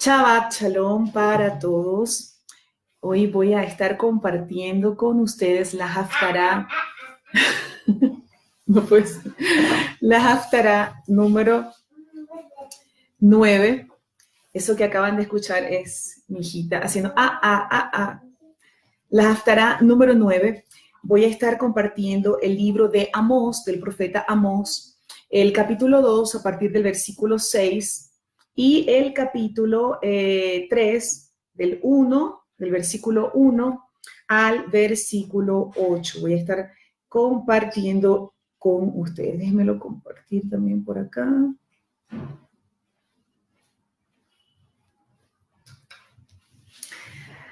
Shabbat Shalom para todos. Hoy voy a estar compartiendo con ustedes la Haftará, no pues, la Haftará número 9. Eso que acaban de escuchar es mi hijita haciendo La Haftará número 9. Voy a estar compartiendo el libro de Amós, del profeta Amós, el capítulo 2 a partir del versículo 6 y el capítulo 3 del versículo 1 al versículo 8. Voy a estar compartiendo con ustedes. Déjenmelo compartir también por acá.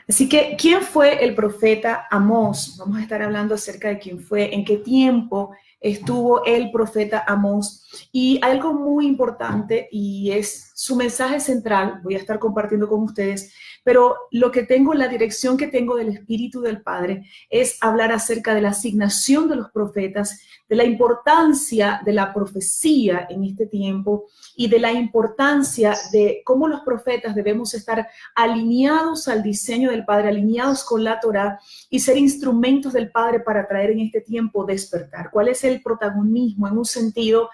Así que, ¿quién fue el profeta Amós? Vamos a estar hablando acerca de quién fue, en qué tiempo estuvo el profeta Amós. Y algo muy importante, y es su mensaje central, voy a estar compartiendo con ustedes, pero lo que tengo, la dirección que tengo del Espíritu del Padre, es hablar acerca de la asignación de los profetas, de la importancia de la profecía en este tiempo y de la importancia de cómo los profetas debemos estar alineados al diseño del Padre, alineados con la Torá y ser instrumentos del Padre para traer en este tiempo despertar. ¿Cuál es el protagonismo en un sentido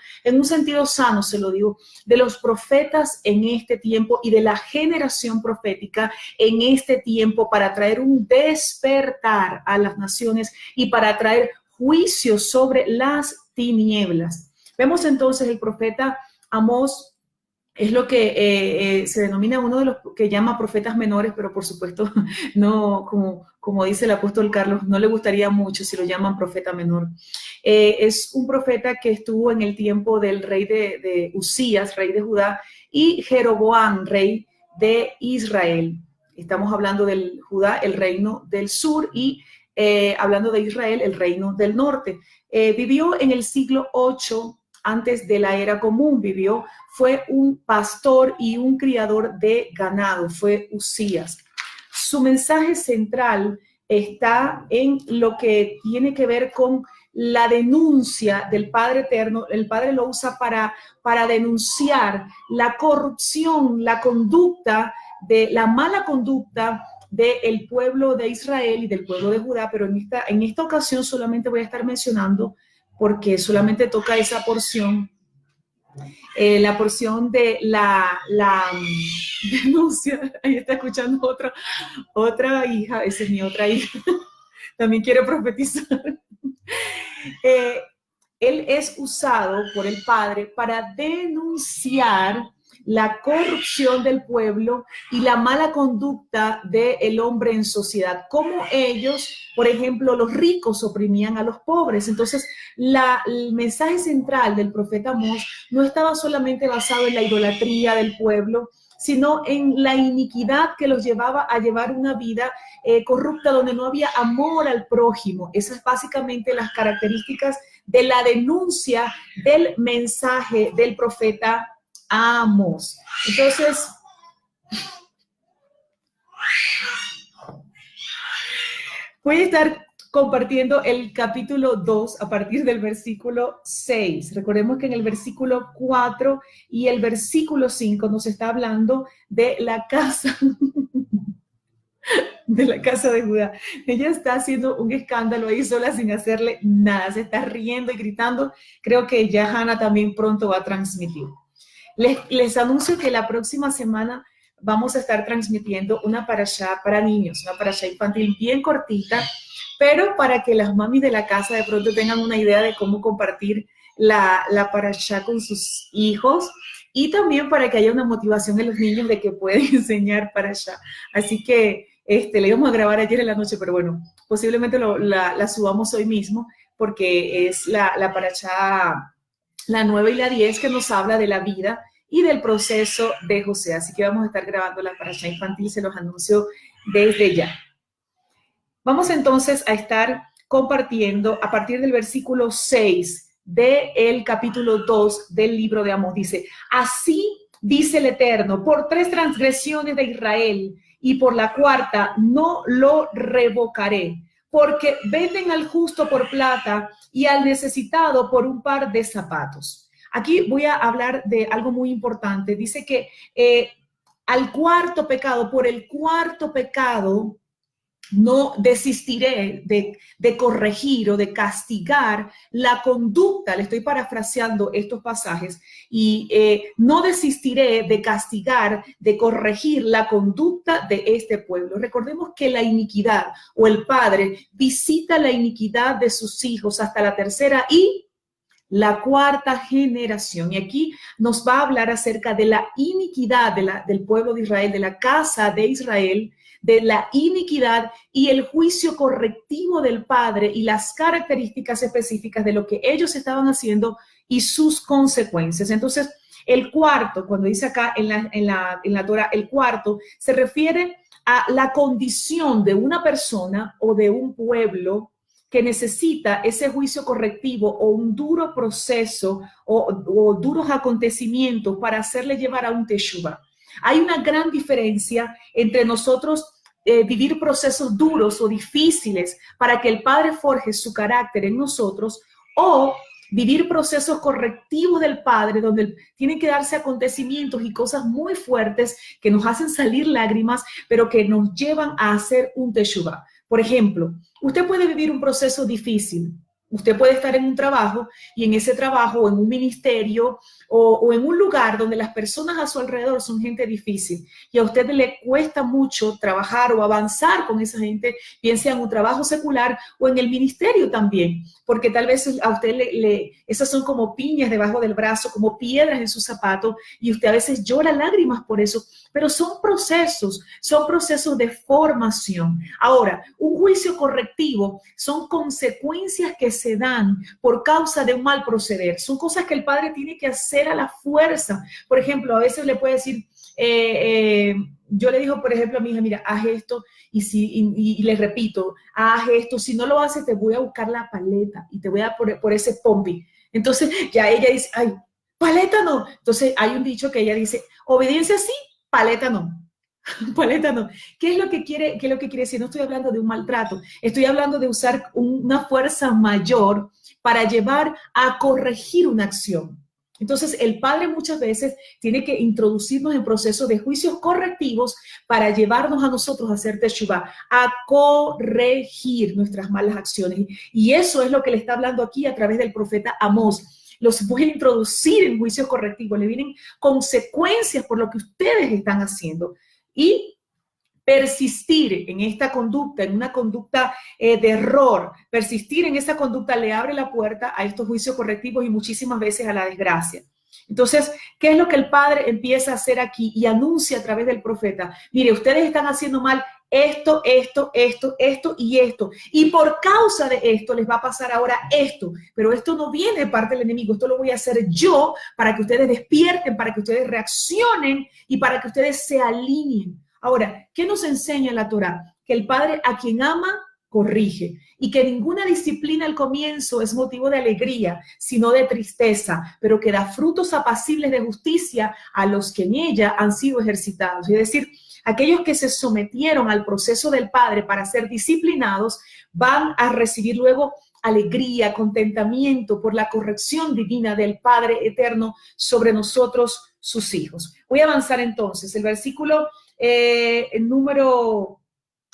sano, se lo digo, de los profetas en este tiempo y de la generación profética en este tiempo para traer un despertar a las naciones y para traer juicio sobre las tinieblas? Vemos entonces el profeta Amós. Es lo que se denomina uno de los que llama profetas menores, pero por supuesto no, como dice el apóstol Carlos, no le gustaría mucho si lo llaman profeta menor. Es un profeta que estuvo en el tiempo del rey de Usías, rey de Judá, y Jeroboam, rey de Israel. Estamos hablando del Judá, el reino del sur, y hablando de Israel, el reino del norte. Vivió en el siglo 8 antes de la era común, fue un pastor y un criador de ganado, fue Usías. Su mensaje central está en lo que tiene que ver con la denuncia del Padre Eterno. El Padre lo usa para denunciar la corrupción, la conducta, la mala conducta del pueblo de Israel y del pueblo de Judá, pero en esta ocasión solamente voy a estar mencionando, porque solamente toca esa porción, la porción de la denuncia. Ahí está escuchando otra hija, esa es mi otra hija, también quiere profetizar. Él es usado por el Padre para denunciar la corrupción del pueblo y la mala conducta del hombre en sociedad. Cómo ellos, por ejemplo, los ricos oprimían a los pobres. Entonces, el mensaje central del profeta Amós no estaba solamente basado en la idolatría del pueblo, sino en la iniquidad que los llevaba a llevar una vida corrupta, donde no había amor al prójimo. Esas básicamente las características de la denuncia del mensaje del profeta Amós. Entonces, voy a estar compartiendo el capítulo 2 a partir del versículo 6. Recordemos que en el versículo 4 y el versículo 5 nos está hablando de la casa de Judá. Ella está haciendo un escándalo ahí sola sin hacerle nada, se está riendo y gritando. Creo que ya Hannah también pronto va a transmitir. Les anuncio que la próxima semana vamos a estar transmitiendo una parashá para niños, una parashá infantil bien cortita, pero para que las mamis de la casa de pronto tengan una idea de cómo compartir la parashá con sus hijos, y también para que haya una motivación en los niños de que pueden enseñar parashá. Así que le íbamos a grabar ayer en la noche, pero bueno, posiblemente la subamos hoy mismo, porque es la parashá, la 9 y la 10, que nos habla de la vida y del proceso de José. Así que vamos a estar grabando la parashá infantil, se los anuncio desde ya. Vamos entonces a estar compartiendo a partir del versículo 6 del capítulo 2 del libro de Amós. Dice: así dice el Eterno, por 3 transgresiones de Israel y por la 4ª no lo revocaré, porque venden al justo por plata y al necesitado por un par de zapatos. Aquí voy a hablar de algo muy importante. Dice que al cuarto pecado, por el cuarto pecado, no desistiré de corregir o de castigar la conducta, le estoy parafraseando estos pasajes, y no desistiré de castigar, de corregir la conducta de este pueblo. Recordemos que la iniquidad o el padre visita la iniquidad de sus hijos hasta la tercera y la cuarta generación. Y aquí nos va a hablar acerca de la iniquidad del pueblo de Israel, de la casa de Israel, de la iniquidad y el juicio correctivo del Padre y las características específicas de lo que ellos estaban haciendo y sus consecuencias. Entonces, el cuarto, cuando dice acá en la Torah, el cuarto se refiere a la condición de una persona o de un pueblo que necesita ese juicio correctivo o un duro proceso o duros acontecimientos para hacerle llevar a un teshuvah. Hay una gran diferencia entre nosotros vivir procesos duros o difíciles para que el Padre forje su carácter en nosotros, o vivir procesos correctivos del Padre donde tienen que darse acontecimientos y cosas muy fuertes que nos hacen salir lágrimas, pero que nos llevan a hacer un teshuvah. Por ejemplo, usted puede vivir un proceso difícil. Usted puede estar en un trabajo y en ese trabajo o en un ministerio o en un lugar donde las personas a su alrededor son gente difícil y a usted le cuesta mucho trabajar o avanzar con esa gente, bien sea en un trabajo secular o en el ministerio también, porque tal vez a usted esas son como piñas debajo del brazo, como piedras en su zapato, y usted a veces llora lágrimas por eso, pero son procesos de formación. Ahora, un juicio correctivo son consecuencias que se dan por causa de un mal proceder. Son cosas que el padre tiene que hacer a la fuerza. Por ejemplo, a veces le puede decir, yo le digo, por ejemplo, a mi hija, mira, haz esto, y le repito, haz esto, si no lo haces, te voy a buscar la paleta y te voy a dar por ese pompi. Entonces, ya ella dice, ay, paleta no. Entonces, hay un dicho que ella dice, obediencia sí, paleta no. Paleta no. ¿Qué es lo que quiere decir? No estoy hablando de un maltrato, estoy hablando de usar una fuerza mayor para llevar a corregir una acción. Entonces, el padre muchas veces tiene que introducirnos en procesos de juicios correctivos para llevarnos a nosotros a hacer teshuvah, a corregir nuestras malas acciones. Y eso es lo que le está hablando aquí a través del profeta Amós. Los voy a introducir en juicios correctivos, le vienen consecuencias por lo que ustedes están haciendo. Y persistir en esta conducta, en una conducta de error, persistir en esa conducta le abre la puerta a estos juicios correctivos y muchísimas veces a la desgracia. Entonces, ¿qué es lo que el padre empieza a hacer aquí y anuncia a través del profeta? Mire, ustedes están haciendo mal esto y esto. Y por causa de esto les va a pasar ahora esto. Pero esto no viene de parte del enemigo. Esto lo voy a hacer yo para que ustedes despierten, para que ustedes reaccionen y para que ustedes se alineen. Ahora, ¿qué nos enseña la Torá? Que el padre a quien ama, corrige. Y que ninguna disciplina al comienzo es motivo de alegría, sino de tristeza, pero que da frutos apacibles de justicia a los que en ella han sido ejercitados. Es decir, aquellos que se sometieron al proceso del Padre para ser disciplinados van a recibir luego alegría, contentamiento por la corrección divina del Padre eterno sobre nosotros, sus hijos. Voy a avanzar entonces. El versículo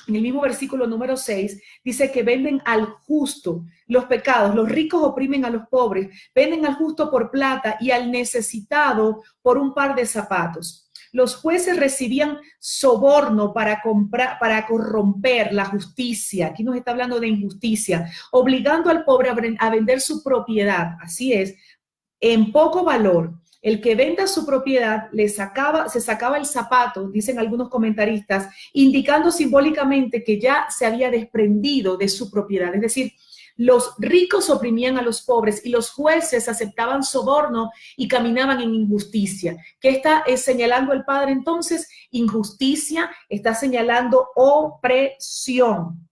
en el mismo versículo número 6, dice que venden al justo los pecados. Los ricos oprimen a los pobres, venden al justo por plata y al necesitado por un par de zapatos. Los jueces recibían soborno para corromper la justicia. Aquí nos está hablando de injusticia, obligando al pobre a vender su propiedad. Así es, en poco valor. El que venda su propiedad se sacaba el zapato, dicen algunos comentaristas, indicando simbólicamente que ya se había desprendido de su propiedad. Es decir, los ricos oprimían a los pobres y los jueces aceptaban soborno y caminaban en injusticia. ¿Qué está señalando el Padre entonces? Injusticia, está señalando opresión.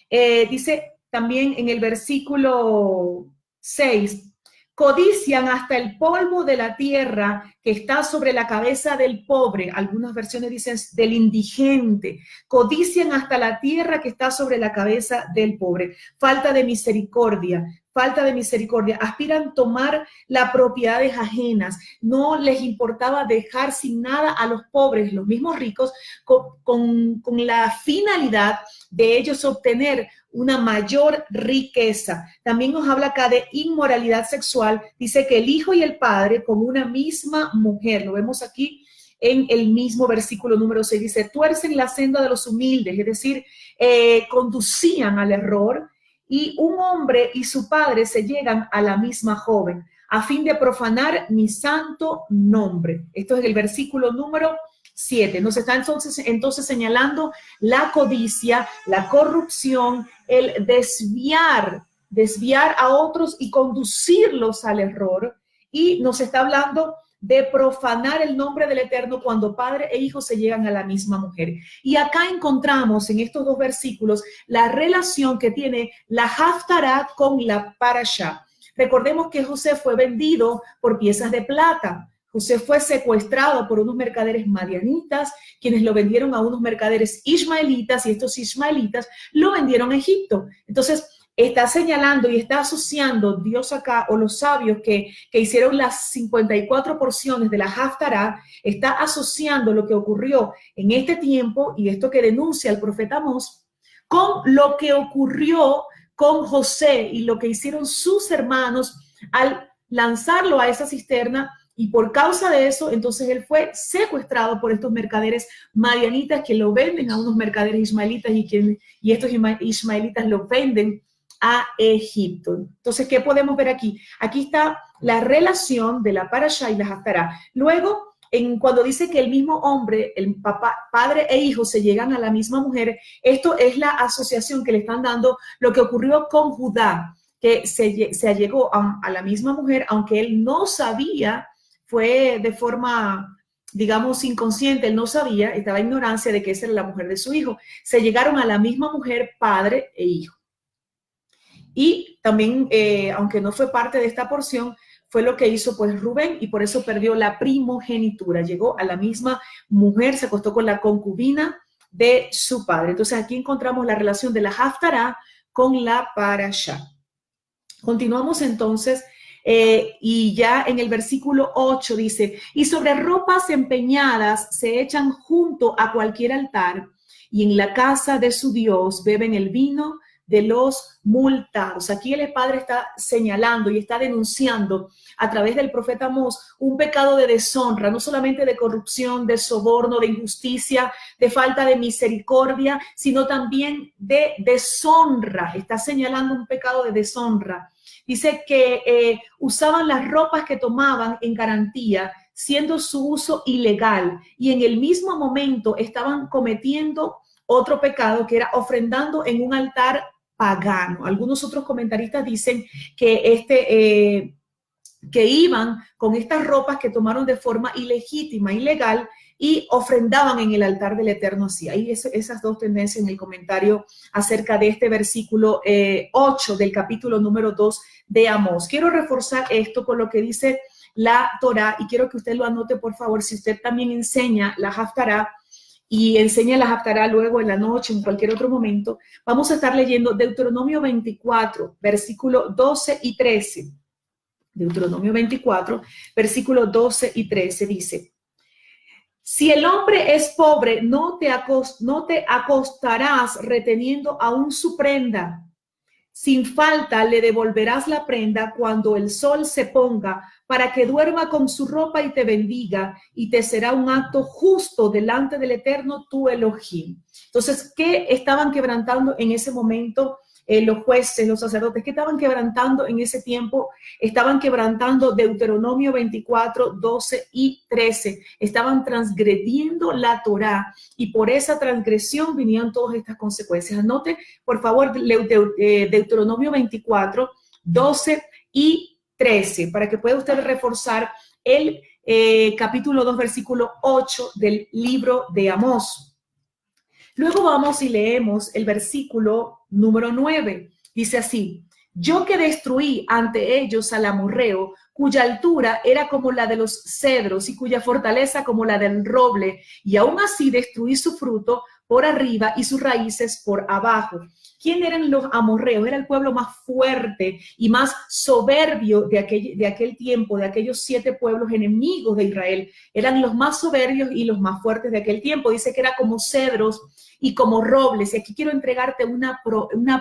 Dice también en el versículo 6, codician hasta el polvo de la tierra que está sobre la cabeza del pobre. Algunas versiones dicen del indigente. Codician hasta la tierra que está sobre la cabeza del pobre. Falta de misericordia, falta de misericordia, aspiran tomar las propiedades ajenas, no les importaba dejar sin nada a los pobres, los mismos ricos, con la finalidad de ellos obtener una mayor riqueza. También nos habla acá de inmoralidad sexual, dice que el hijo y el padre con una misma mujer, lo vemos aquí en el mismo versículo número 6, dice, tuercen la senda de los humildes, es decir, conducían al error, y un hombre y su padre se llegan a la misma joven, a fin de profanar mi santo nombre. Esto es el versículo número 7. Nos está entonces señalando la codicia, la corrupción, el desviar a otros y conducirlos al error, y nos está hablando de profanar el nombre del Eterno cuando padre e hijo se llegan a la misma mujer. Y acá encontramos en estos dos versículos la relación que tiene la Haftará con la Parashá. Recordemos que José fue vendido por piezas de plata. José fue secuestrado por unos mercaderes madianitas, quienes lo vendieron a unos mercaderes ismaelitas, y estos ismaelitas lo vendieron a Egipto. Entonces, está señalando y está asociando Dios acá, o los sabios que hicieron las 54 porciones de la Haftará, está asociando lo que ocurrió en este tiempo y esto que denuncia el profeta Amós con lo que ocurrió con José y lo que hicieron sus hermanos al lanzarlo a esa cisterna. Y por causa de eso, entonces él fue secuestrado por estos mercaderes madianitas que lo venden a unos mercaderes ismaelitas, y estos ismaelitas lo venden a Egipto. Entonces, ¿qué podemos ver aquí? Aquí está la relación de la Parashá y la Haftará. Luego, cuando dice que el mismo hombre, el padre e hijo se llegan a la misma mujer, esto es la asociación que le están dando lo que ocurrió con Judá, que se allegó a la misma mujer, aunque él no sabía, fue de forma, digamos, inconsciente, él no sabía, estaba en ignorancia de que esa era la mujer de su hijo. Se llegaron a la misma mujer, padre e hijo. Y también, aunque no fue parte de esta porción, fue lo que hizo pues Rubén, y por eso perdió la primogenitura. Llegó a la misma mujer, se acostó con la concubina de su padre. Entonces aquí encontramos la relación de la Haftará con la Parashá. Continuamos entonces, y ya en el versículo 8 dice, y sobre ropas empeñadas se echan junto a cualquier altar, y en la casa de su Dios beben el vino de los multados. Aquí el padre está señalando y está denunciando a través del profeta Amós un pecado de deshonra, no solamente de corrupción, de soborno, de injusticia, de falta de misericordia, sino también de deshonra. Está señalando un pecado de deshonra. Dice que usaban las ropas que tomaban en garantía, siendo su uso ilegal, y en el mismo momento estaban cometiendo otro pecado, que era ofrendando en un altar pagano. Algunos otros comentaristas dicen que que iban con estas ropas que tomaron de forma ilegítima, ilegal, y ofrendaban en el altar del Eterno así. Hay esas dos tendencias en el comentario acerca de este versículo 8 del capítulo número 2 de Amós. Quiero reforzar esto con lo que dice la Torá, y quiero que usted lo anote, por favor, si usted también enseña la Haftará, y enseña la Haftará luego en la noche, en cualquier otro momento, vamos a estar leyendo Deuteronomio 24, versículo 12 y 13. Deuteronomio 24, versículo 12 y 13 dice, si el hombre es pobre, no te acostarás reteniendo aún su prenda. Sin falta le devolverás la prenda cuando el sol se ponga, para que duerma con su ropa y te bendiga, y te será un acto justo delante del Eterno tu Elohim. Entonces, ¿qué estaban quebrantando en ese momento los jueces, los sacerdotes? ¿Qué estaban quebrantando en ese tiempo? Estaban quebrantando Deuteronomio 24, 12 y 13. Estaban transgrediendo la Torá, y por esa transgresión vinieron todas estas consecuencias. Anote, por favor, Deuteronomio 24, 12 y 13, para que pueda usted reforzar el capítulo 2, versículo 8 del libro de Amós. Luego vamos y leemos el versículo número 9. Dice así, yo que destruí ante ellos al amorreo, cuya altura era como la de los cedros y cuya fortaleza como la del roble, y aún así destruí su fruto por arriba y sus raíces por abajo. ¿Quién eran los amorreos? Era el pueblo más fuerte y más soberbio de aquel tiempo, de aquellos 7 pueblos enemigos de Israel. Eran los más soberbios y los más fuertes de aquel tiempo. Dice que era como cedros y como robles. Y aquí quiero entregarte una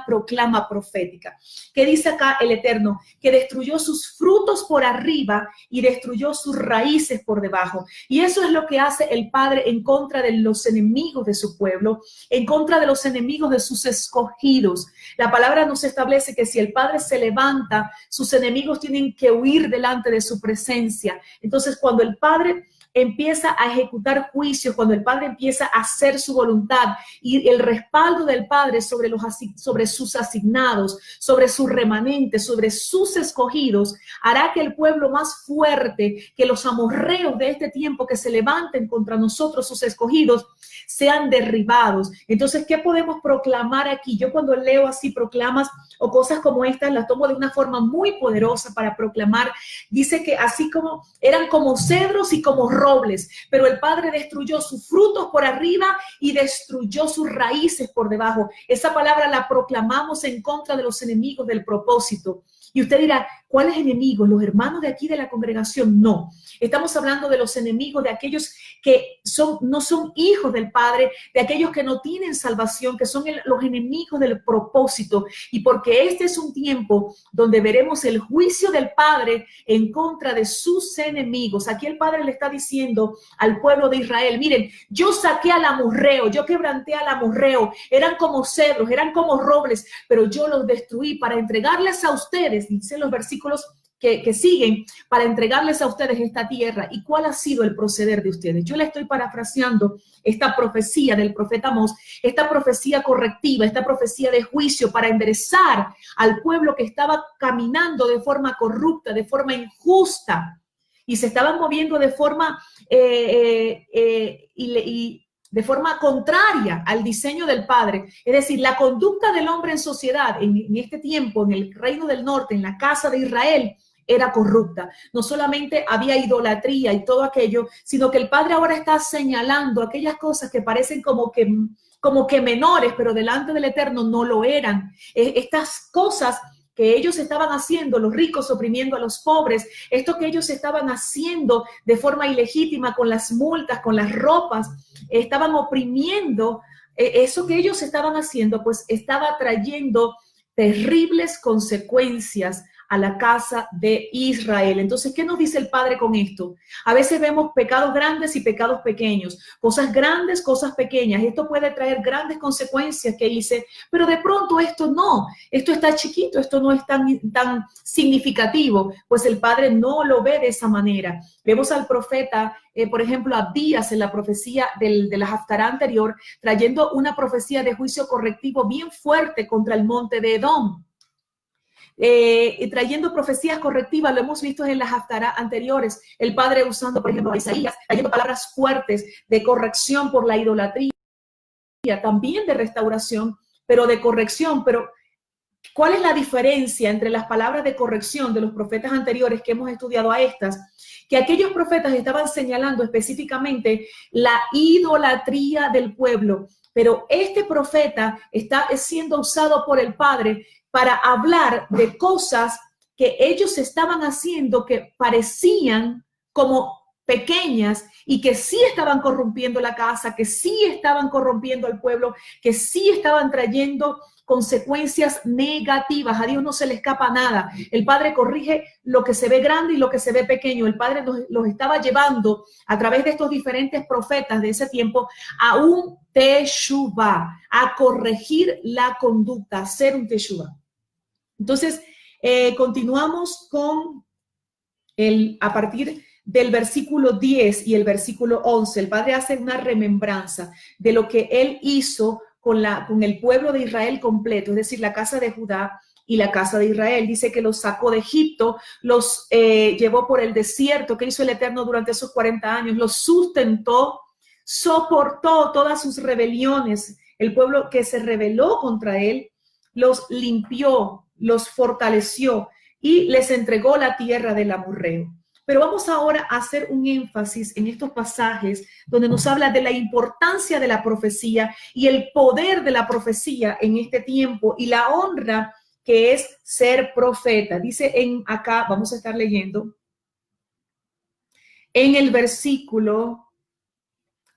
proclama profética. ¿Qué dice acá el Eterno? Que destruyó sus frutos por arriba y destruyó sus raíces por debajo. Y eso es lo que hace el Padre en contra de los enemigos de su pueblo, en contra de los enemigos de sus escogidos. La palabra nos establece que si el Padre se levanta, sus enemigos tienen que huir delante de su presencia. Entonces, cuando el Padre empieza a ejecutar juicios, cuando el Padre empieza a hacer su voluntad y el respaldo del Padre sobre sus asignados, sobre sus remanentes, sobre sus escogidos, hará que el pueblo más fuerte, que los amorreos de este tiempo que se levanten contra nosotros, sus escogidos, sean derribados. Entonces, ¿qué podemos proclamar aquí? Yo cuando leo así proclamas o cosas como estas, las tomo de una forma muy poderosa para proclamar. Dice que así como eran como cedros y como robles, pero el Padre destruyó sus frutos por arriba y destruyó sus raíces por debajo. Esa palabra la proclamamos en contra de los enemigos del propósito. Y usted dirá, ¿cuáles enemigos? ¿Los hermanos de aquí de la congregación? No. Estamos hablando de los enemigos, de aquellos que no son hijos del Padre, de aquellos que no tienen salvación, que son los enemigos del propósito. Y porque este es un tiempo donde veremos el juicio del Padre en contra de sus enemigos. Aquí el Padre le está diciendo al pueblo de Israel, miren, yo saqué al amorreo, yo quebranté al amorreo, eran como cedros, eran como robles, pero yo los destruí para entregarles a ustedes, dicen los versículos que siguen, para entregarles a ustedes esta tierra. ¿Y cuál ha sido el proceder de ustedes? Yo le estoy parafraseando esta profecía del profeta Amós, esta profecía correctiva, esta profecía de juicio para enderezar al pueblo que estaba caminando de forma corrupta, de forma injusta, y se estaban moviendo de forma de forma contraria al diseño del Padre. Es decir, la conducta del hombre en sociedad en este tiempo, en el reino del norte, en la casa de Israel, era corrupta. No solamente había idolatría y todo aquello, sino que el Padre ahora está señalando aquellas cosas que parecen como que menores, pero delante del Eterno no lo eran. Estas cosas que ellos estaban haciendo, los ricos oprimiendo a los pobres, esto que ellos estaban haciendo de forma ilegítima con las multas, con las ropas, estaban oprimiendo, eso que ellos estaban haciendo, pues estaba trayendo terribles consecuencias a la casa de Israel. Entonces, ¿qué nos dice el Padre con esto? A veces vemos pecados grandes y pecados pequeños, cosas grandes, cosas pequeñas. Esto puede traer grandes consecuencias que hice, pero de pronto esto no, esto está chiquito, esto no es tan significativo. Pues el Padre no lo ve de esa manera. Vemos al profeta, por ejemplo, Abdías en la profecía de la Haftará anterior, trayendo una profecía de juicio correctivo bien fuerte contra el monte de Edom. Trayendo profecías correctivas, lo hemos visto en las haftará anteriores, el Padre usando, por ejemplo, a Isaías, trayendo palabras fuertes de corrección por la idolatría, también de restauración, pero de corrección. Pero ¿cuál es la diferencia entre las palabras de corrección de los profetas anteriores que hemos estudiado a estas? Que aquellos profetas estaban señalando específicamente la idolatría del pueblo, pero este profeta está siendo usado por el Padre para hablar de cosas que ellos estaban haciendo que parecían como pequeñas y que sí estaban corrompiendo la casa, que sí estaban corrompiendo al pueblo, que sí estaban trayendo consecuencias negativas. A Dios no se le escapa nada. El Padre corrige lo que se ve grande y lo que se ve pequeño. El Padre los estaba llevando a través de estos diferentes profetas de ese tiempo a un teshuvá, a corregir la conducta, a hacer un teshuvá. Entonces, continuamos con a partir del versículo 10 y el versículo 11. El Padre hace una remembranza de lo que Él hizo con el pueblo de Israel completo, es decir, la casa de Judá y la casa de Israel. Dice que los sacó de Egipto, los llevó por el desierto. ¿Qué hizo el Eterno durante esos 40 años? Los sustentó, soportó todas sus rebeliones. El pueblo que se rebeló contra Él, los limpió, los fortaleció y les entregó la tierra del amorreo. Pero vamos ahora a hacer un énfasis en estos pasajes donde nos habla de la importancia de la profecía y el poder de la profecía en este tiempo y la honra que es ser profeta. Dice acá, vamos a estar leyendo, en el versículo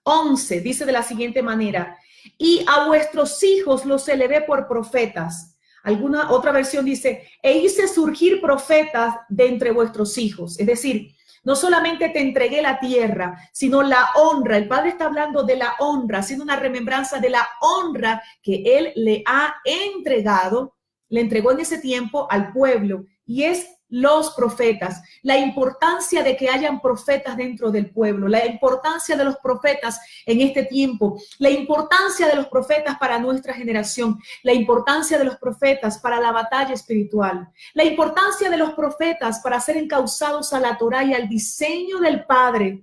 11, dice de la siguiente manera: y a vuestros hijos los elevé por profetas. Alguna otra versión dice: e hice surgir profetas de entre vuestros hijos. Es decir, no solamente te entregué la tierra, sino la honra. El Padre está hablando de la honra, haciendo una remembranza de la honra que Él le ha entregado, le entregó en ese tiempo al pueblo, y es los profetas, la importancia de que hayan profetas dentro del pueblo, la importancia de los profetas en este tiempo, la importancia de los profetas para nuestra generación, la importancia de los profetas para la batalla espiritual, la importancia de los profetas para ser encausados a la Torá y al diseño del Padre.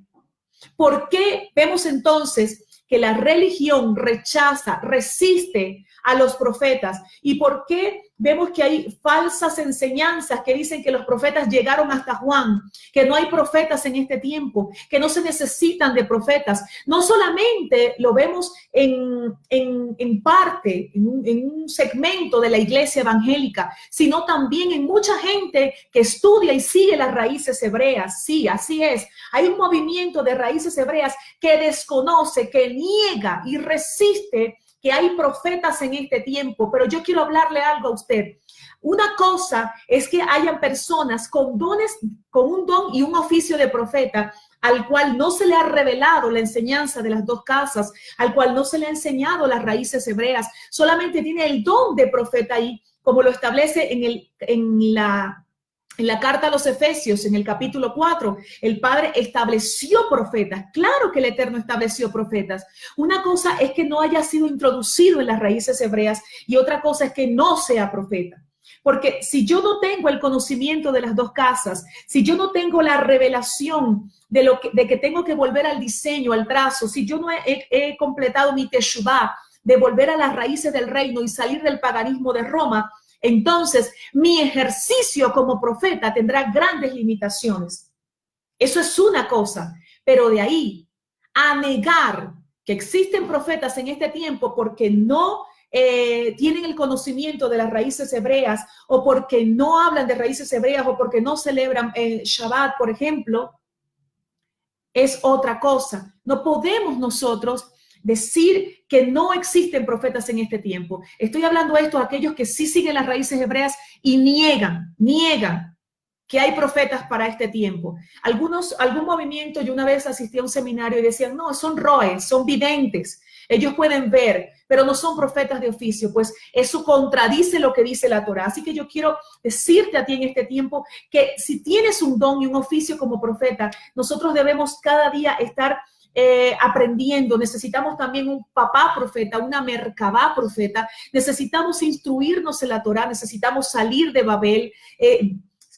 ¿Por qué vemos entonces que la religión rechaza, resiste a los profetas? ¿Y por qué vemos que hay falsas enseñanzas que dicen que los profetas llegaron hasta Juan, que no hay profetas en este tiempo, que no se necesitan de profetas? No solamente lo vemos en parte, en un segmento de la iglesia evangélica, sino también en mucha gente que estudia y sigue las raíces hebreas. Sí, así es. Hay un movimiento de raíces hebreas que desconoce, que niega y resiste que hay profetas en este tiempo. Pero yo quiero hablarle algo a usted. Una cosa es que hayan personas con dones, con un don y un oficio de profeta, al cual no se le ha revelado la enseñanza de las dos casas, al cual no se le ha enseñado las raíces hebreas, solamente tiene el don de profeta ahí, como lo establece en la carta a los Efesios, en el capítulo 4, el Padre estableció profetas. Claro que el Eterno estableció profetas. Una cosa es que no haya sido introducido en las raíces hebreas y otra cosa es que no sea profeta. Porque si yo no tengo el conocimiento de las dos casas, si yo no tengo la revelación de que tengo que volver al diseño, al trazo, si yo no he completado mi teshuvá de volver a las raíces del reino y salir del paganismo de Roma, entonces mi ejercicio como profeta tendrá grandes limitaciones. Eso es una cosa, pero de ahí a negar que existen profetas en este tiempo porque no tienen el conocimiento de las raíces hebreas, o porque no hablan de raíces hebreas, o porque no celebran Shabbat, por ejemplo, es otra cosa. No podemos nosotros decir que no existen profetas en este tiempo. Estoy hablando esto a aquellos que sí siguen las raíces hebreas y niegan que hay profetas para este tiempo. Algún movimiento, yo una vez asistí a un seminario y decían, no, son roes, son videntes, ellos pueden ver, pero no son profetas de oficio. Pues eso contradice lo que dice la Torá. Así que yo quiero decirte a ti en este tiempo que si tienes un don y un oficio como profeta, nosotros debemos cada día estar aprendiendo. Necesitamos también un papá profeta, una merkabá profeta. Necesitamos instruirnos en la Torá, necesitamos salir de Babel,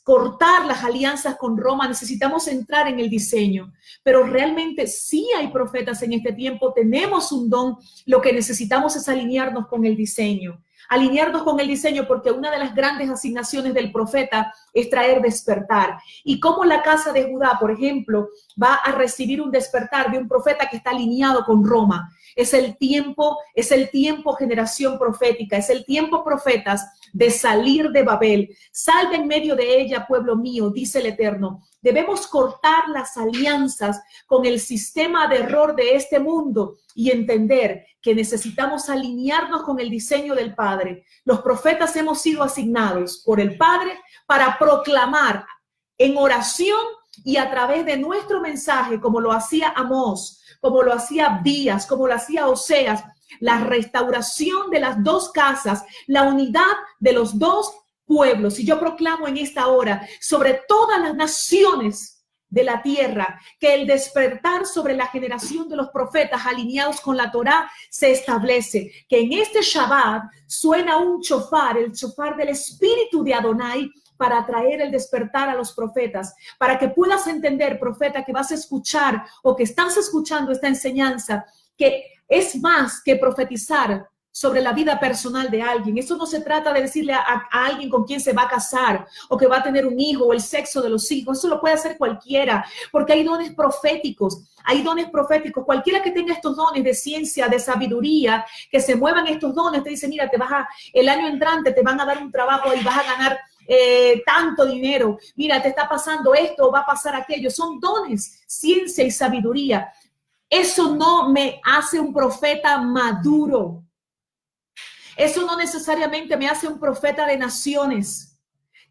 cortar las alianzas con Roma, necesitamos entrar en el diseño. Pero realmente sí hay profetas en este tiempo, tenemos un don, lo que necesitamos es alinearnos con el diseño. Alinearnos con el diseño, porque una de las grandes asignaciones del profeta es traer despertar. Y como la casa de Judá, por ejemplo, va a recibir un despertar de un profeta que está alineado con Roma. Es el tiempo generación profética, es el tiempo profetas de salir de Babel. Salve en medio de ella, pueblo mío, dice el Eterno. Debemos cortar las alianzas con el sistema de error de este mundo y entender que necesitamos alinearnos con el diseño del Padre. Los profetas hemos sido asignados por el Padre para proclamar en oración y a través de nuestro mensaje, como lo hacía Amós, como lo hacía Abdías, como lo hacía Oseas, la restauración de las dos casas, la unidad de los dos pueblos. Y yo proclamo en esta hora sobre todas las naciones de la tierra que el despertar sobre la generación de los profetas alineados con la Torá se establece, que en este Shabbat suena un shofar, el shofar del Espíritu de Adonai, para traer el despertar a los profetas, para que puedas entender, profeta, que vas a escuchar o que estás escuchando esta enseñanza, que es más que profetizar, sobre la vida personal de alguien. Eso no se trata de decirle a alguien con quién se va a casar o que va a tener un hijo o el sexo de los hijos. Eso lo puede hacer cualquiera, porque hay dones proféticos. Hay dones proféticos. Cualquiera que tenga estos dones de ciencia, de sabiduría, que se muevan estos dones, te dice, mira, el año entrante te van a dar un trabajo y vas a ganar tanto dinero. Mira, te está pasando esto o va a pasar aquello. Son dones, ciencia y sabiduría. Eso no me hace un profeta maduro. Eso no necesariamente me hace un profeta de naciones.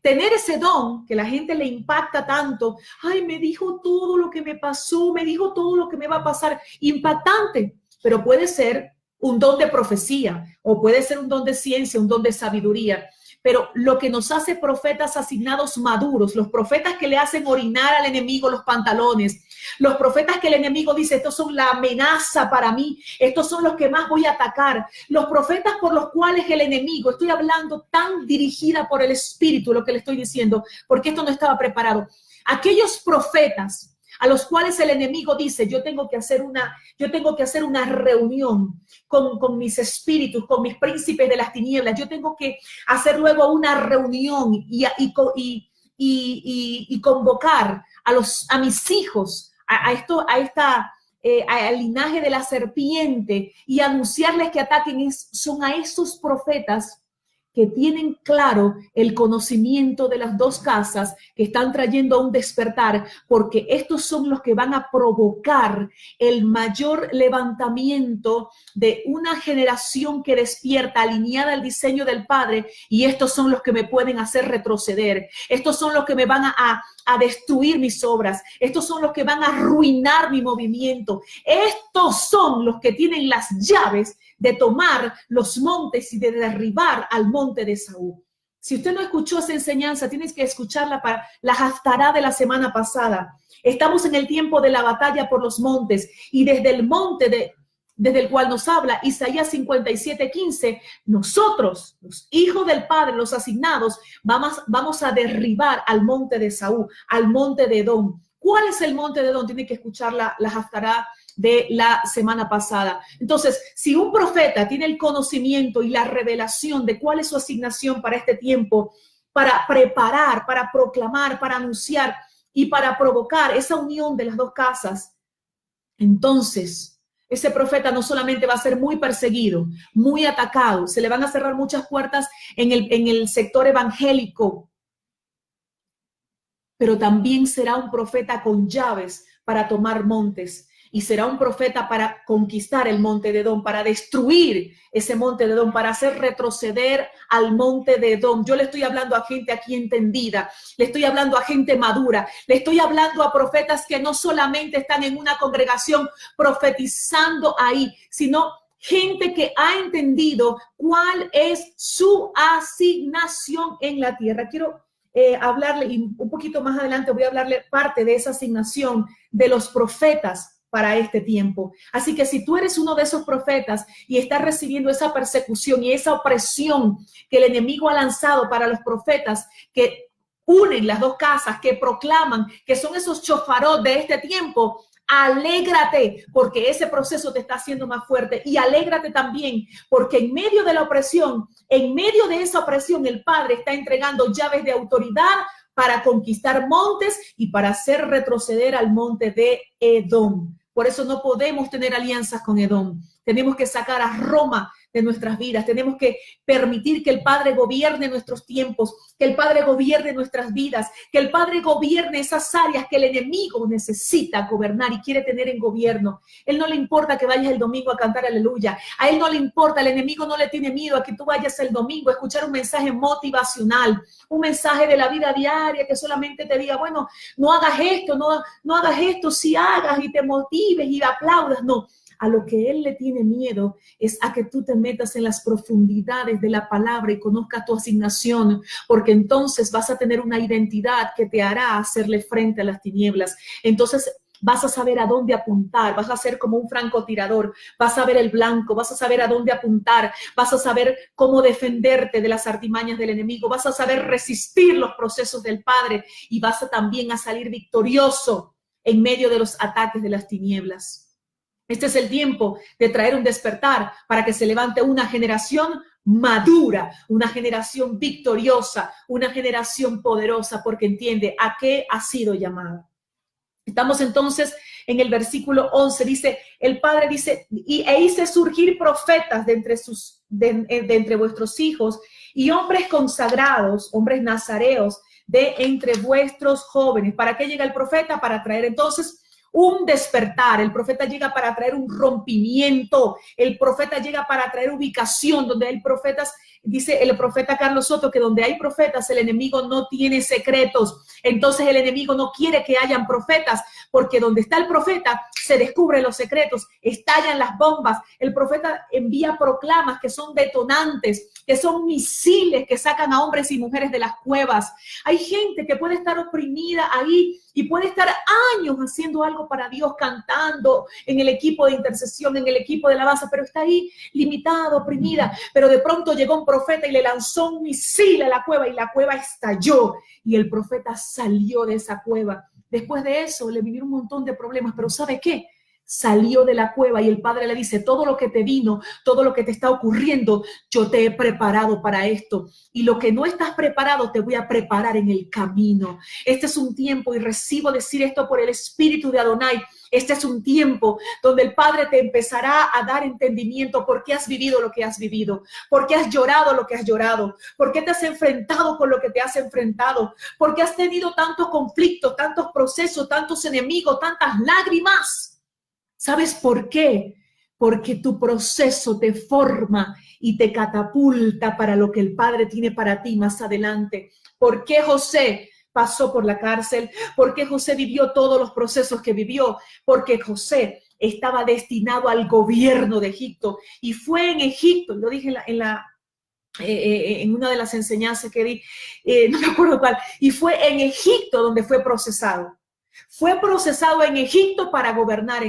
Tener ese don que la gente le impacta tanto, ay, me dijo todo lo que me pasó, me dijo todo lo que me va a pasar, impactante, pero puede ser un don de profecía o puede ser un don de ciencia, un don de sabiduría. Pero lo que nos hace profetas asignados maduros, los profetas que le hacen orinar al enemigo los pantalones, los profetas que el enemigo dice, estos son la amenaza para mí, estos son los que más voy a atacar, los profetas por los cuales el enemigo, estoy hablando tan dirigida por el Espíritu, lo que le estoy diciendo, porque esto no estaba preparado. Aquellos profetas a los cuales el enemigo dice, yo tengo que hacer una reunión con mis espíritus, con mis príncipes de las tinieblas, yo tengo que hacer luego una reunión y convocar a mis hijos, al linaje de la serpiente y anunciarles que ataquen. Son a esos profetas que tienen claro el conocimiento de las dos casas, que están trayendo un despertar, porque estos son los que van a provocar el mayor levantamiento de una generación que despierta, alineada al diseño del Padre, y estos son los que me pueden hacer retroceder. Estos son los que me van a destruir mis obras. Estos son los que van a arruinar mi movimiento. Estos son los que tienen las llaves de tomar los montes y de derribar al monte de Esaú. Si usted no escuchó esa enseñanza, tienes que escucharla para la haftará de la semana pasada. Estamos en el tiempo de la batalla por los montes, y desde el monte desde el cual nos habla Isaías 57:15, nosotros, los hijos del Padre, los asignados, vamos a derribar al monte de Esaú, al monte de Edom. ¿Cuál es el monte de Edom? Tiene que escuchar la haftará de la semana pasada. Entonces, si un profeta tiene el conocimiento y la revelación de cuál es su asignación para este tiempo, para preparar, para proclamar, para anunciar y para provocar esa unión de las dos casas, entonces ese profeta no solamente va a ser muy perseguido, muy atacado, se le van a cerrar muchas puertas en el sector evangélico, pero también será un profeta con llaves para tomar montes. Y será un profeta para conquistar el monte de Edom, para destruir ese monte de Edom, para hacer retroceder al monte de Edom. Yo le estoy hablando a gente aquí entendida, le estoy hablando a gente madura, le estoy hablando a profetas que no solamente están en una congregación profetizando ahí, sino gente que ha entendido cuál es su asignación en la tierra. Quiero hablarle, y un poquito más adelante voy a hablarle parte de esa asignación de los profetas para este tiempo. Así que si tú eres uno de esos profetas y estás recibiendo esa persecución y esa opresión que el enemigo ha lanzado para los profetas que unen las dos casas, que proclaman, que son esos chofarot de este tiempo, alégrate porque ese proceso te está haciendo más fuerte, y alégrate también porque en medio de la opresión, en medio de esa opresión, el Padre está entregando llaves de autoridad para conquistar montes y para hacer retroceder al monte de Edom. Por eso no podemos tener alianzas con Edom. Tenemos que sacar a Roma de nuestras vidas. Tenemos que permitir que el Padre gobierne nuestros tiempos, que el Padre gobierne nuestras vidas, que el Padre gobierne esas áreas que el enemigo necesita gobernar y quiere tener en gobierno. Él no le importa que vayas el domingo a cantar aleluya. A él no le importa, el enemigo no le tiene miedo a que tú vayas el domingo a escuchar un mensaje motivacional, un mensaje de la vida diaria que solamente te diga, bueno, no hagas esto, no hagas esto, si hagas y te motives y aplaudas. No. A lo que él le tiene miedo es a que tú te metas en las profundidades de la palabra y conozcas tu asignación, porque entonces vas a tener una identidad que te hará hacerle frente a las tinieblas. Entonces vas a saber a dónde apuntar, vas a ser como un francotirador, vas a ver el blanco, vas a saber a dónde apuntar, vas a saber cómo defenderte de las artimañas del enemigo, vas a saber resistir los procesos del Padre y vas a también a salir victorioso en medio de los ataques de las tinieblas. Este es el tiempo de traer un despertar para que se levante una generación madura, una generación victoriosa, una generación poderosa, porque entiende a qué ha sido llamada. Estamos entonces en el versículo 11, dice, el Padre dice, e hice surgir profetas de entre vuestros hijos y hombres consagrados, hombres nazareos, de entre vuestros jóvenes. ¿Para qué llega el profeta? Para traer entonces un despertar. El profeta llega para traer un rompimiento. El profeta llega para traer ubicación. Donde hay profetas, dice el profeta Carlos Soto, que donde hay profetas el enemigo no tiene secretos. Entonces el enemigo no quiere que hayan profetas, porque donde está el profeta se descubren los secretos, estallan las bombas. El profeta envía proclamas que son detonantes, que son misiles que sacan a hombres y mujeres de las cuevas. Hay gente que puede estar oprimida ahí y puede estar años haciendo algo para Dios, cantando en el equipo de intercesión, en el equipo de alabanza, pero está ahí limitada, oprimida. Pero de pronto llegó un profeta y le lanzó un misil a la cueva y la cueva estalló y el profeta salió de esa cueva. Después de eso le vinieron un montón de problemas, pero ¿sabe qué? Salió de la cueva y el Padre le dice, todo lo que te vino, todo lo que te está ocurriendo, yo te he preparado para esto. Y lo que no estás preparado, te voy a preparar en el camino. Este es un tiempo, y recibo decir esto por el Espíritu de Adonai, este es un tiempo donde el Padre te empezará a dar entendimiento por qué has vivido lo que has vivido, por qué has llorado lo que has llorado, por qué te has enfrentado con lo que te has enfrentado, por qué has tenido tantos conflictos, tantos procesos, tantos enemigos, tantas lágrimas. ¿Sabes por qué? Porque tu proceso te forma y te catapulta para lo que el Padre tiene para ti más adelante. ¿Por qué José pasó por la cárcel? ¿Por qué José vivió todos los procesos que vivió? Porque José estaba destinado al gobierno de Egipto y fue en Egipto, lo dije en una de las enseñanzas que di, no me acuerdo cuál, y fue en Egipto donde fue procesado. Fue procesado en Egipto para gobernar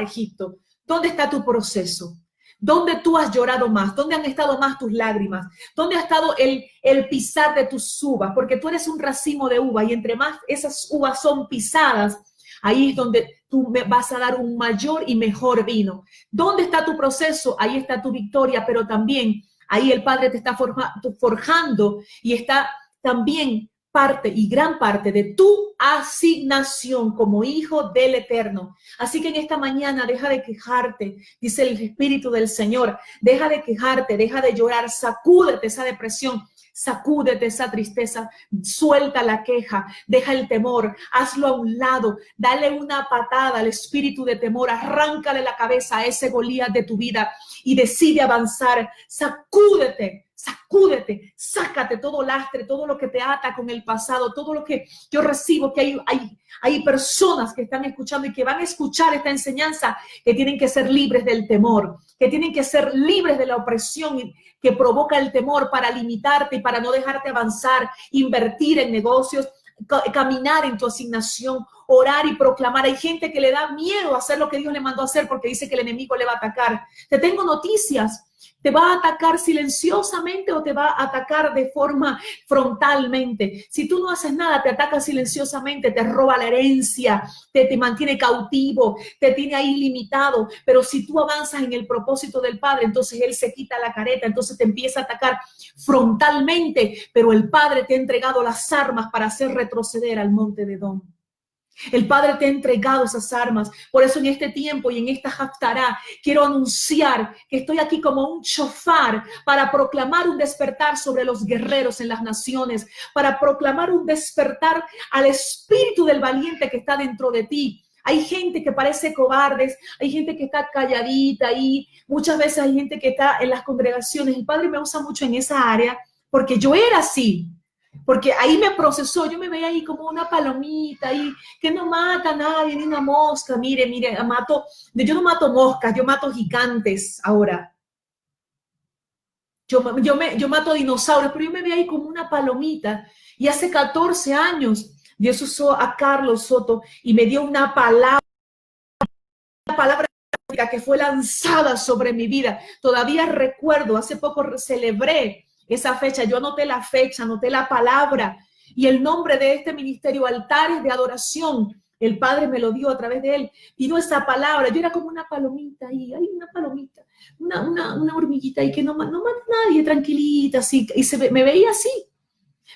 Egipto. ¿Dónde está tu proceso? ¿Dónde tú has llorado más? ¿Dónde han estado más tus lágrimas? ¿Dónde ha estado el pisar de tus uvas? Porque tú eres un racimo de uva y entre más esas uvas son pisadas, ahí es donde tú vas a dar un mayor y mejor vino. ¿Dónde está tu proceso? Ahí está tu victoria, pero también ahí el Padre te está forjando y está también parte y gran parte de tu asignación como hijo del Eterno. Así que en esta mañana deja de quejarte, dice el Espíritu del Señor, deja de quejarte, deja de llorar, sacúdete esa depresión, sacúdete esa tristeza, suelta la queja, deja el temor, hazlo a un lado, dale una patada al espíritu de temor, arráncale la cabeza a ese Goliat de tu vida y decide avanzar, sacúdete, sácate todo lastre, todo lo que te ata con el pasado, todo lo que yo recibo, que hay personas que están escuchando y que van a escuchar esta enseñanza, que tienen que ser libres del temor, que tienen que ser libres de la opresión que provoca el temor para limitarte y para no dejarte avanzar, invertir en negocios, caminar en tu asignación, orar y proclamar. Hay gente que le da miedo a hacer lo que Dios le mandó a hacer porque dice que el enemigo le va a atacar. Te tengo noticias. ¿Te va a atacar silenciosamente o te va a atacar de forma frontalmente? Si tú no haces nada, te ataca silenciosamente, te roba la herencia, te mantiene cautivo, te tiene ahí limitado. Pero si tú avanzas en el propósito del Padre, entonces Él se quita la careta, entonces te empieza a atacar frontalmente. Pero el Padre te ha entregado las armas para hacer retroceder al monte de Edom. El Padre te ha entregado esas armas. Por eso en este tiempo y en esta haftará quiero anunciar que estoy aquí como un shofar para proclamar un despertar sobre los guerreros en las naciones, para proclamar un despertar al espíritu del valiente que está dentro de ti. Hay gente que parece cobardes, hay gente que está calladita ahí, muchas veces hay gente que está en las congregaciones. El Padre me usa mucho en esa área porque yo era así. Porque ahí me procesó, yo me veía ahí como una palomita ahí, que no mata a nadie, ni una mosca. Mire, yo no mato moscas, yo mato gigantes ahora. Yo mato dinosaurios, pero yo me veía ahí como una palomita. Y hace 14 años Dios usó a Carlos Soto y me dio una palabra que fue lanzada sobre mi vida. Todavía recuerdo, hace poco celebré esa fecha, yo anoté la fecha, anoté la palabra y el nombre de este ministerio, Altares de Adoración. el Padre me lo dio a través de él. Vino esa palabra, yo era como una palomita ahí, hay una palomita, una hormiguita ahí que no mata nadie, tranquilita, así, y me veía así.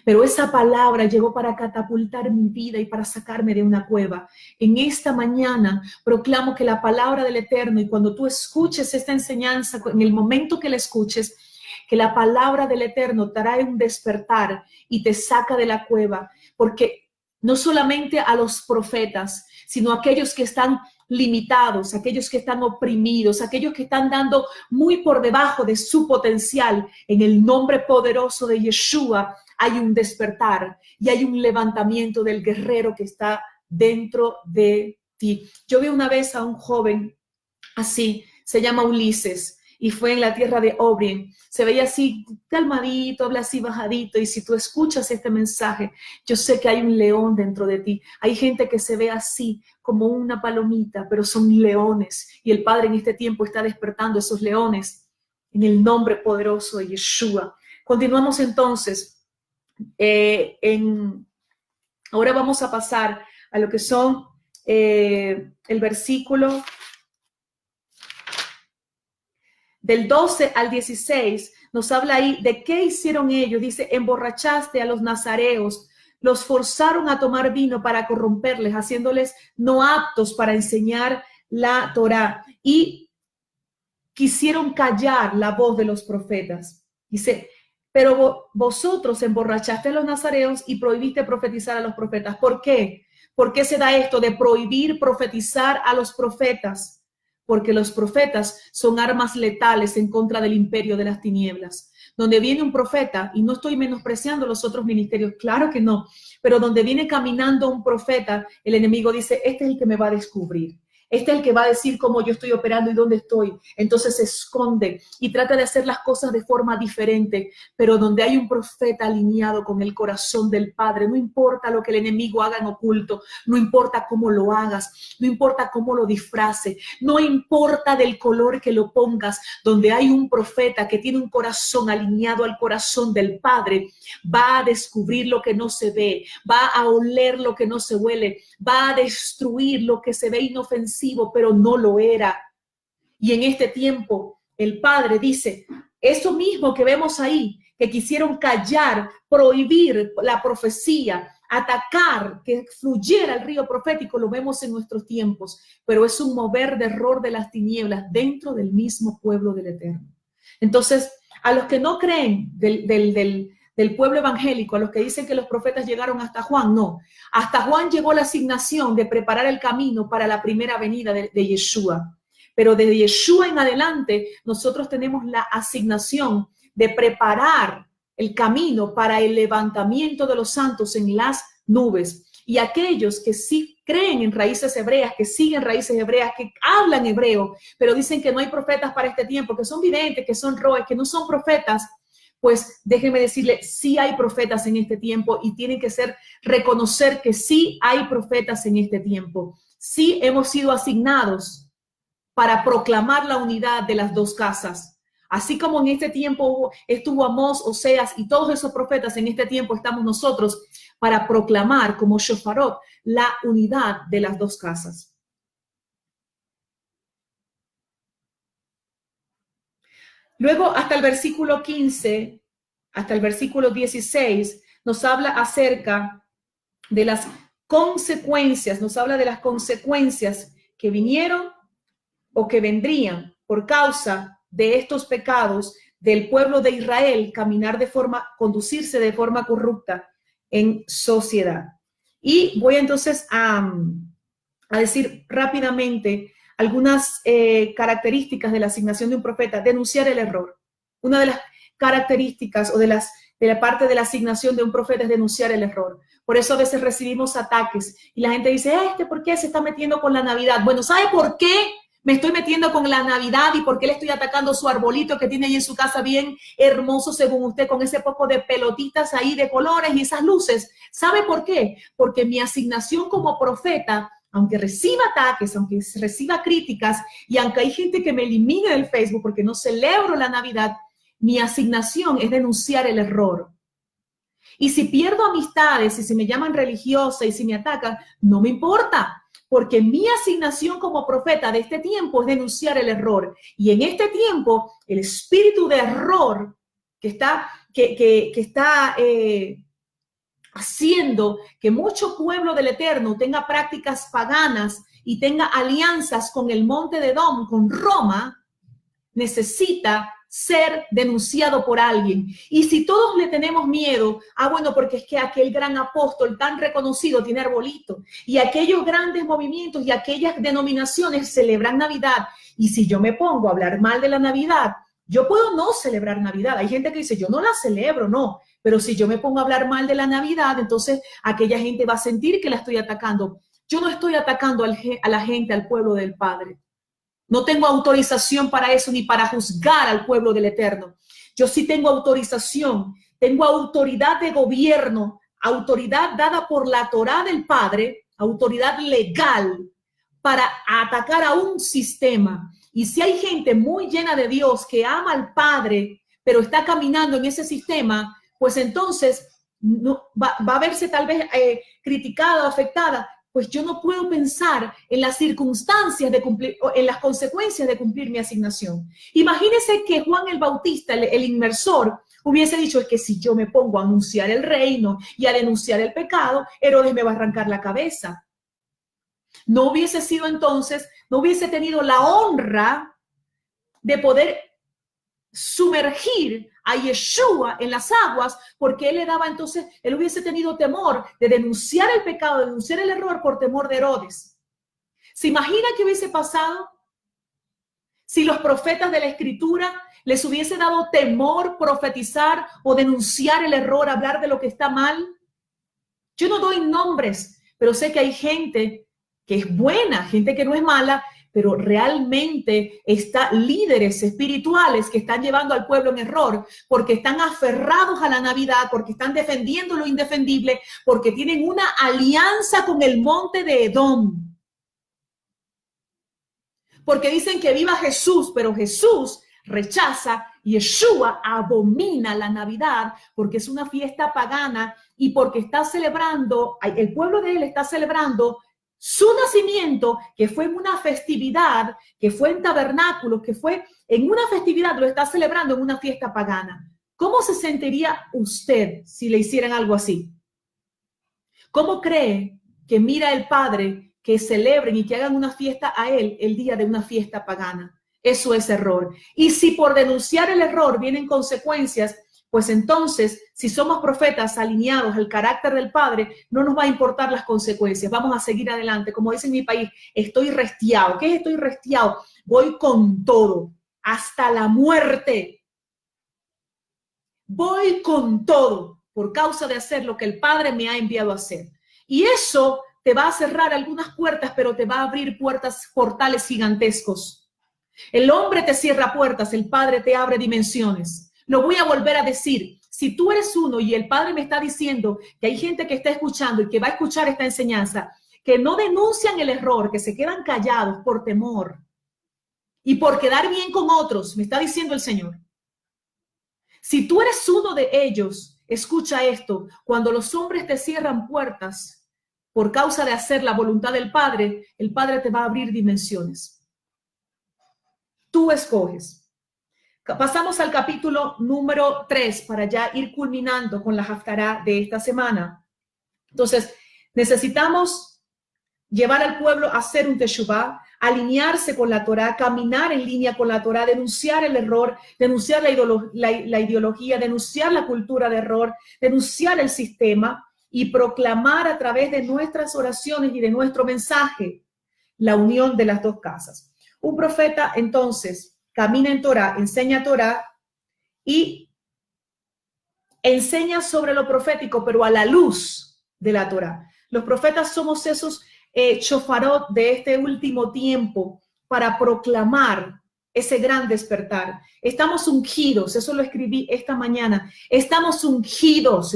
Pero esa palabra llegó para catapultar mi vida y para sacarme de una cueva. En esta mañana proclamo que la palabra del Eterno, y cuando tú escuches esta enseñanza, en el momento que la escuches, que la palabra del Eterno trae un despertar y te saca de la cueva, porque no solamente a los profetas, sino a aquellos que están limitados, aquellos que están oprimidos, aquellos que están dando muy por debajo de su potencial, en el nombre poderoso de Yeshua hay un despertar y hay un levantamiento del guerrero que está dentro de ti. Yo vi una vez a un joven así, se llama Ulises, y fue en la tierra de Obrien. Se veía así calmadito, habla así bajadito, y si tú escuchas este mensaje, yo sé que hay un león dentro de ti. Hay gente que se ve así, como una palomita, pero son leones, y el Padre en este tiempo está despertando esos leones en el nombre poderoso de Yeshua. Continuamos entonces. Ahora vamos a pasar a lo que son el versículo del 12 al 16, nos habla ahí de qué hicieron ellos. Dice, emborrachaste a los nazareos, los forzaron a tomar vino para corromperles, haciéndoles no aptos para enseñar la Torá, y quisieron callar la voz de los profetas. Dice, pero vosotros emborrachaste a los nazareos y prohibiste profetizar a los profetas. ¿Por qué? ¿Por qué se da esto de prohibir profetizar a los profetas? Porque los profetas son armas letales en contra del imperio de las tinieblas. Donde viene un profeta, y no estoy menospreciando los otros ministerios, claro que no, pero donde viene caminando un profeta, el enemigo dice, este es el que me va a descubrir. Este es el que va a decir cómo yo estoy operando y dónde estoy. Entonces se esconde y trata de hacer las cosas de forma diferente. Pero donde hay un profeta alineado con el corazón del Padre, no importa lo que el enemigo haga en oculto, no importa cómo lo hagas, no importa cómo lo disfrace, no importa del color que lo pongas, donde hay un profeta que tiene un corazón alineado al corazón del Padre, va a descubrir lo que no se ve, va a oler lo que no se huele, va a destruir lo que se ve inofensivo, pero no lo era. Y en este tiempo el Padre dice, eso mismo que vemos ahí, que quisieron callar, prohibir la profecía, atacar, que fluyera el río profético, lo vemos en nuestros tiempos, pero es un mover de error de las tinieblas dentro del mismo pueblo del Eterno. Entonces, a los que no creen del pueblo evangélico, a los que dicen que los profetas llegaron hasta Juan, no. Hasta Juan llegó la asignación de preparar el camino para la primera venida de Yeshua. Pero desde Yeshua en adelante, nosotros tenemos la asignación de preparar el camino para el levantamiento de los santos en las nubes. Y aquellos que sí creen en raíces hebreas, que siguen raíces hebreas, que hablan hebreo, pero dicen que no hay profetas para este tiempo, que son videntes, que son roes, que no son profetas, pues déjenme decirle, sí hay profetas en este tiempo y tienen que reconocer que sí hay profetas en este tiempo. Sí hemos sido asignados para proclamar la unidad de las dos casas. Así como en este tiempo estuvo Amós, Oseas y todos esos profetas, en este tiempo estamos nosotros para proclamar como shofarot la unidad de las dos casas. Luego, hasta el versículo 15, hasta el versículo 16, nos habla acerca de las consecuencias, nos habla de las consecuencias que vinieron o que vendrían por causa de estos pecados del pueblo de Israel, conducirse de forma corrupta en sociedad. Y voy entonces a decir rápidamente algunas características de la asignación de un profeta. Denunciar el error. Una de las características o de la parte de la asignación de un profeta es denunciar el error. Por eso a veces recibimos ataques y la gente dice, ¿por qué se está metiendo con la Navidad? Bueno, ¿sabe por qué me estoy metiendo con la Navidad y por qué le estoy atacando su arbolito que tiene ahí en su casa bien hermoso según usted, con ese poco de pelotitas ahí de colores y esas luces? ¿Sabe por qué? Porque mi asignación como profeta, aunque reciba ataques, aunque reciba críticas y aunque hay gente que me elimine del Facebook porque no celebro la Navidad, mi asignación es denunciar el error. Y si pierdo amistades, y si me llaman religiosa y si me atacan, no me importa, porque mi asignación como profeta de este tiempo es denunciar el error. Y en este tiempo, el espíritu de error que está haciendo que mucho pueblo del Eterno tenga prácticas paganas y tenga alianzas con el monte de Edom, con Roma, necesita ser denunciado por alguien. Y si todos le tenemos miedo, bueno, porque es que aquel gran apóstol tan reconocido tiene arbolito, y aquellos grandes movimientos y aquellas denominaciones celebran Navidad, y si yo me pongo a hablar mal de la Navidad, yo puedo no celebrar Navidad. Hay gente que dice, yo no la celebro, no, pero si yo me pongo a hablar mal de la Navidad, entonces aquella gente va a sentir que la estoy atacando. Yo no estoy atacando a la gente, al pueblo del Padre. No tengo autorización para eso ni para juzgar al pueblo del Eterno. Yo sí tengo autorización, tengo autoridad de gobierno, autoridad dada por la Torá del Padre, autoridad legal para atacar a un sistema. Y si hay gente muy llena de Dios que ama al Padre, pero está caminando en ese sistema, pues entonces no, va a verse tal vez criticada o afectada. Pues yo no puedo pensar en las circunstancias de cumplir, en las consecuencias de cumplir mi asignación. Imagínense que Juan el Bautista, el inmersor, hubiese dicho, es que si yo me pongo a anunciar el reino y a denunciar el pecado, Herodes me va a arrancar la cabeza. No hubiese sido entonces, no hubiese tenido la honra de poder sumergir a Yeshua en las aguas, porque él le daba entonces, él hubiese tenido temor de denunciar el pecado, de denunciar el error por temor de Herodes. ¿Se imagina qué hubiese pasado si los profetas de la Escritura les hubiese dado temor profetizar o denunciar el error, hablar de lo que está mal? Yo no doy nombres, pero sé que hay gente que es buena, gente que no es mala, pero realmente está líderes espirituales que están llevando al pueblo en error porque están aferrados a la Navidad, porque están defendiendo lo indefendible, porque tienen una alianza con el monte de Edom. Porque dicen que viva Jesús, pero Jesús rechaza, Yeshua abomina la Navidad porque es una fiesta pagana y porque está celebrando, el pueblo de él está celebrando su nacimiento, que fue en una festividad, que fue en tabernáculos, que fue en una festividad, lo está celebrando en una fiesta pagana. ¿Cómo se sentiría usted si le hicieran algo así? ¿Cómo cree que mira el Padre que celebren y que hagan una fiesta a él el día de una fiesta pagana? Eso es error. Y si por denunciar el error vienen consecuencias, pues entonces, si somos profetas alineados al carácter del Padre, no nos va a importar las consecuencias. Vamos a seguir adelante. Como dice en mi país, estoy restiado. ¿Qué es estoy restiado? Voy con todo, hasta la muerte. Voy con todo por causa de hacer lo que el Padre me ha enviado a hacer. Y eso te va a cerrar algunas puertas, pero te va a abrir portales gigantescos. El hombre te cierra puertas, el Padre te abre dimensiones. Lo voy a volver a decir. Si tú eres uno y el Padre me está diciendo que hay gente que está escuchando y que va a escuchar esta enseñanza, que no denuncian el error, que se quedan callados por temor y por quedar bien con otros, me está diciendo el Señor. Si tú eres uno de ellos, escucha esto. Cuando los hombres te cierran puertas por causa de hacer la voluntad del Padre, el Padre te va a abrir dimensiones. Tú escoges. Pasamos al capítulo número 3 para ya ir culminando con la Haftará de esta semana. Entonces, necesitamos llevar al pueblo a hacer un teshuvá, alinearse con la Torá, caminar en línea con la Torá, denunciar el error, denunciar la ideología, denunciar la cultura de error, denunciar el sistema y proclamar a través de nuestras oraciones y de nuestro mensaje la unión de las dos casas. Un profeta, entonces, camina en Torá, enseña Torá y enseña sobre lo profético, pero a la luz de la Torá. Los profetas somos esos shofarot de este último tiempo para proclamar ese gran despertar. Estamos ungidos, eso lo escribí esta mañana. Estamos ungidos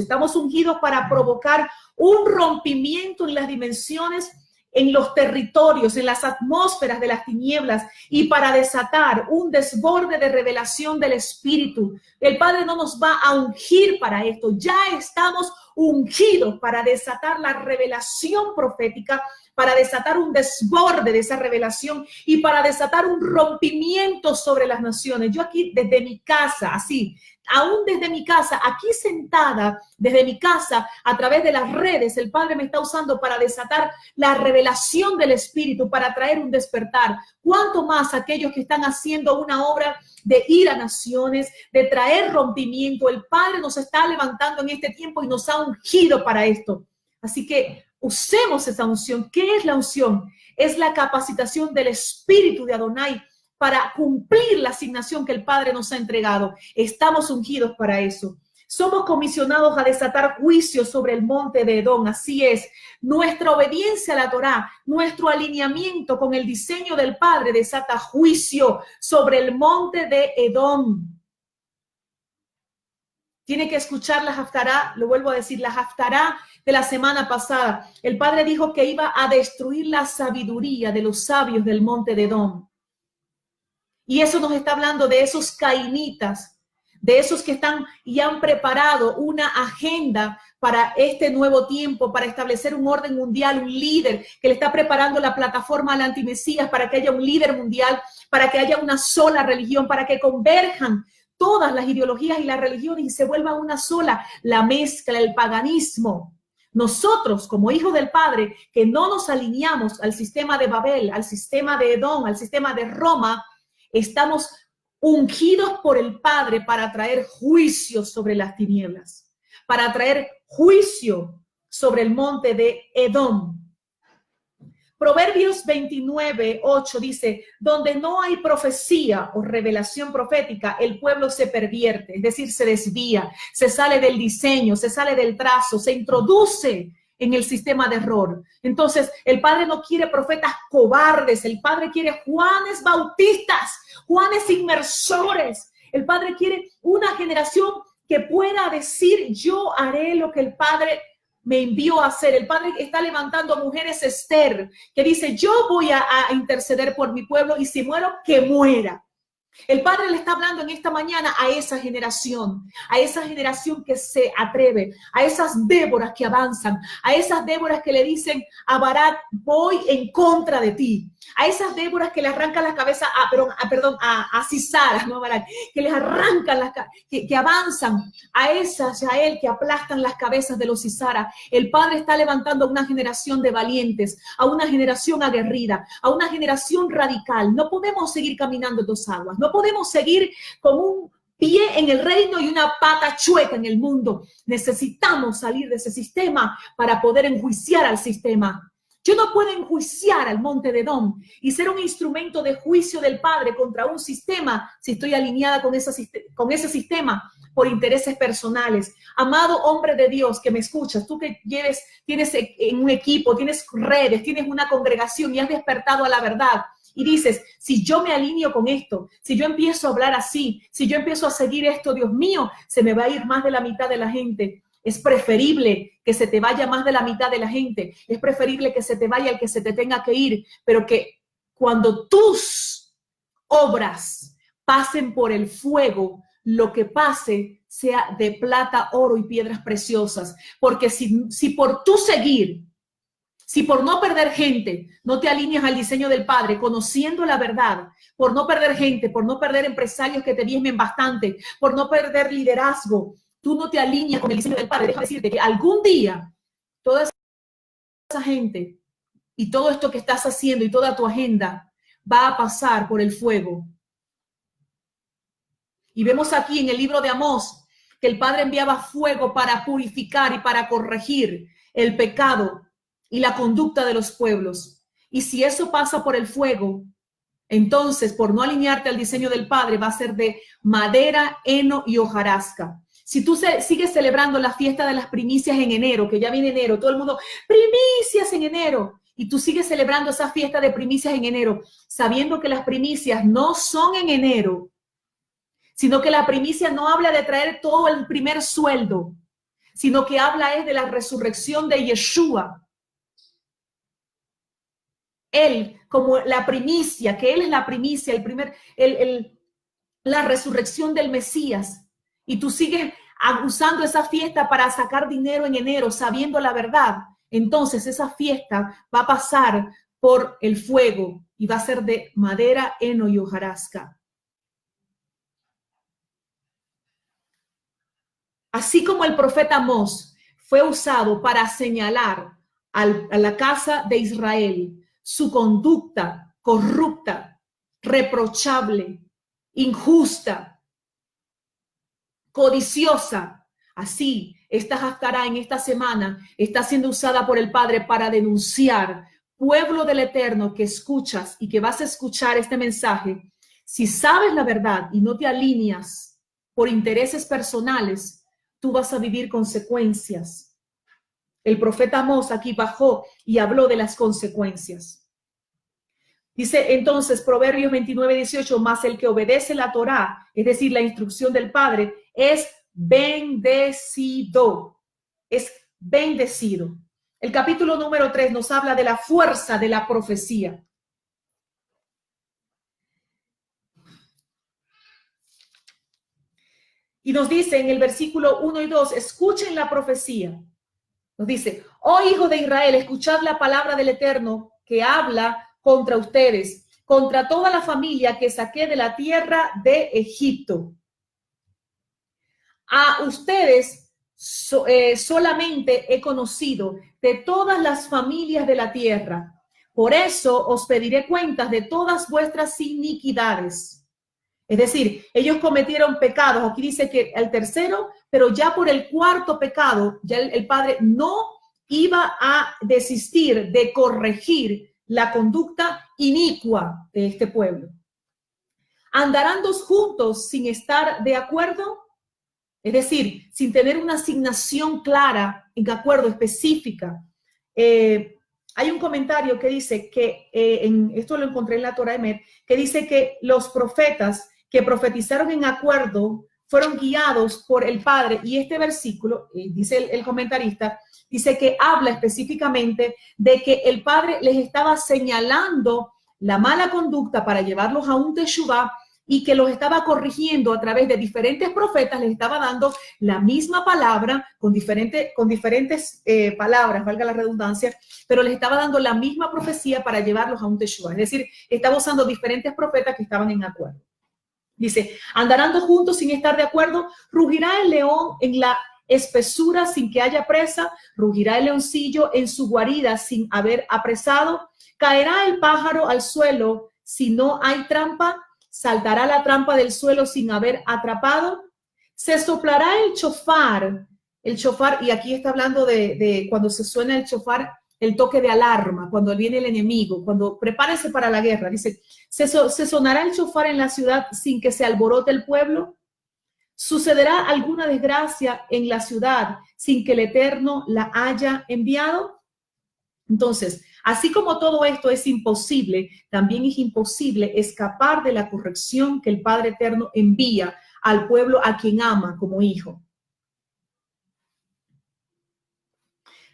para provocar un rompimiento en las dimensiones en los territorios, en las atmósferas de las tinieblas y para desatar un desborde de revelación del Espíritu. El Padre no nos va a ungir para esto. Ya estamos ungidos para desatar la revelación profética, para desatar un desborde de esa revelación y para desatar un rompimiento sobre las naciones. Yo aquí desde mi casa, así, aún desde mi casa, aquí sentada, desde mi casa, a través de las redes, el Padre me está usando para desatar la revelación del Espíritu, para traer un despertar. ¿Cuánto más aquellos que están haciendo una obra de ir a naciones, de traer rompimiento? El Padre nos está levantando en este tiempo y nos ha ungido para esto. Así que usemos esa unción. ¿Qué es la unción? Es la capacitación del Espíritu de Adonai para cumplir la asignación que el Padre nos ha entregado. Estamos ungidos para eso. Somos comisionados a desatar juicio sobre el monte de Edom. Así es. Nuestra obediencia a la Torá, nuestro alineamiento con el diseño del Padre desata juicio sobre el monte de Edom. Tiene que escuchar la Haftará, lo vuelvo a decir, la Haftará de la semana pasada. El Padre dijo que iba a destruir la sabiduría de los sabios del monte de Edom. Y eso nos está hablando de esos cainitas, de esos que están y han preparado una agenda para este nuevo tiempo, para establecer un orden mundial, un líder que le está preparando la plataforma al antimesías para que haya un líder mundial, para que haya una sola religión, para que converjan todas las ideologías y las religiones y se vuelva una sola, la mezcla, el paganismo. Nosotros, como hijos del Padre, que no nos alineamos al sistema de Babel, al sistema de Edom, al sistema de Roma, estamos ungidos por el Padre para traer juicio sobre las tinieblas, para traer juicio sobre el monte de Edom. Proverbios 29:8 dice, donde no hay profecía o revelación profética, el pueblo se pervierte, es decir, se desvía, se sale del diseño, se sale del trazo, se introduce en el sistema de error. Entonces, el Padre no quiere profetas cobardes, el Padre quiere Juanes bautistas, Juanes inmersores. El Padre quiere una generación que pueda decir, yo haré lo que el Padre me envió a hacer. El Padre está levantando a mujeres Esther, que dice, yo voy a interceder por mi pueblo y si muero, que muera. El Padre le está hablando en esta mañana a esa generación que se atreve, a esas Déboras que avanzan, a esas Déboras que le dicen a Barak, voy en contra de ti, a esas Déboras que le arrancan las cabezas, a Sisara, no Barak, que les arrancan las que avanzan, a esas, a él que aplastan las cabezas de los Sisara. El Padre está levantando a una generación de valientes, a una generación aguerrida, a una generación radical. No podemos seguir caminando en dos aguas, no podemos seguir con un pie en el reino y una pata chueca en el mundo. Necesitamos salir de ese sistema para poder enjuiciar al sistema. Yo no puedo enjuiciar al monte de Edom y ser un instrumento de juicio del Padre contra un sistema si estoy alineada con ese sistema por intereses personales. Amado hombre de Dios que me escuchas, tú que tienes un equipo, tienes redes, tienes una congregación y has despertado a la verdad. Y dices, si yo me alineo con esto, si yo empiezo a hablar así, si yo empiezo a seguir esto, Dios mío, se me va a ir más de la mitad de la gente. Es preferible que se te vaya más de la mitad de la gente. Es preferible que se te vaya el que se te tenga que ir, pero que cuando tus obras pasen por el fuego, lo que pase sea de plata, oro y piedras preciosas. Porque si por tú seguir, si por no perder gente, no te alineas al diseño del Padre, conociendo la verdad, por no perder gente, por no perder empresarios que te diezmen bastante, por no perder liderazgo, tú no te alineas con el diseño del Padre. Deja decirte que algún día toda esa gente y todo esto que estás haciendo y toda tu agenda va a pasar por el fuego. Y vemos aquí en el libro de Amós que el Padre enviaba fuego para purificar y para corregir el pecado y la conducta de los pueblos. Y si eso pasa por el fuego, entonces por no alinearte al diseño del Padre va a ser de madera, heno y hojarasca. Si tú sigues celebrando la fiesta de las primicias en enero, que ya viene enero, todo el mundo, primicias en enero, y tú sigues celebrando esa fiesta de primicias en enero, sabiendo que las primicias no son en enero, sino que la primicia no habla de traer todo el primer sueldo, sino que habla es de la resurrección de Yeshua. Él como la primicia, que Él es la primicia, la resurrección del Mesías. Y tú sigues usando esa fiesta para sacar dinero en enero, sabiendo la verdad. Entonces esa fiesta va a pasar por el fuego y va a ser de madera, heno y hojarasca. Así como el profeta Amós fue usado para señalar a la casa de Israel su conducta corrupta, reprochable, injusta, codiciosa, así esta Haftará en esta semana está siendo usada por el Padre para denunciar, pueblo del Eterno que escuchas y que vas a escuchar este mensaje. Si sabes la verdad y no te alineas por intereses personales, tú vas a vivir consecuencias. El profeta Amós aquí bajó y habló de las consecuencias. Dice entonces Proverbios 29:18, más el que obedece la Torá, es decir, la instrucción del Padre, es bendecido. Es bendecido. El capítulo número 3 nos habla de la fuerza de la profecía. Y nos dice en el versículo 1 y 2, escuchen la profecía. Nos dice, oh hijos de Israel, escuchad la palabra del Eterno que habla contra ustedes, contra toda la familia que saqué de la tierra de Egipto. A ustedes solamente he conocido de todas las familias de la tierra. Por eso os pediré cuentas de todas vuestras iniquidades. Es decir, ellos cometieron pecados. Aquí dice que el tercero, pero ya por el cuarto pecado, ya el Padre no iba a desistir de corregir la conducta inicua de este pueblo. ¿Andarán dos juntos sin estar de acuerdo? Es decir, sin tener una asignación clara, en acuerdo específica. Hay un comentario que dice que, esto lo encontré en la Torah Emet, que dice que los profetas que profetizaron en acuerdo fueron guiados por el Padre. Y este versículo, dice el comentarista, dice que habla específicamente de que el Padre les estaba señalando la mala conducta para llevarlos a un teshuvá y que los estaba corrigiendo a través de diferentes profetas, les estaba dando la misma palabra con diferentes palabras, valga la redundancia, pero les estaba dando la misma profecía para llevarlos a un teshuvá. Es decir, estaba usando diferentes profetas que estaban en acuerdo. Dice, andarán dos juntos sin estar de acuerdo, rugirá el león en la espesura sin que haya presa, rugirá el leoncillo en su guarida sin haber apresado, caerá el pájaro al suelo si no hay trampa, saltará la trampa del suelo sin haber atrapado, se soplará el shofar, y aquí está hablando de cuando se suena el shofar, el toque de alarma, cuando viene el enemigo, cuando prepárese para la guerra. Dice, se sonará el shofar en la ciudad sin que se alborote el pueblo. ¿Sucederá alguna desgracia en la ciudad sin que el Eterno la haya enviado? Entonces, así como todo esto es imposible, también es imposible escapar de la corrección que el Padre Eterno envía al pueblo a quien ama como hijo.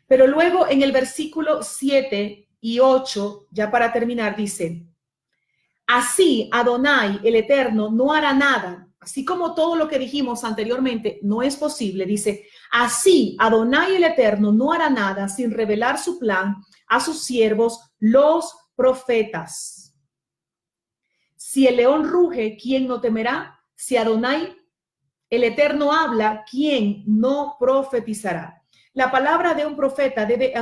Pero luego en el versículo 7 y 8, ya para terminar, dice, así Adonai, el Eterno, no hará nada. Así como todo lo que dijimos anteriormente no es posible, dice, así Adonai, el Eterno, no hará nada sin revelar su plan a sus siervos, los profetas. Si el león ruge, ¿quién no temerá? Si Adonai, el Eterno, habla, ¿quién no profetizará? La palabra de un profeta debe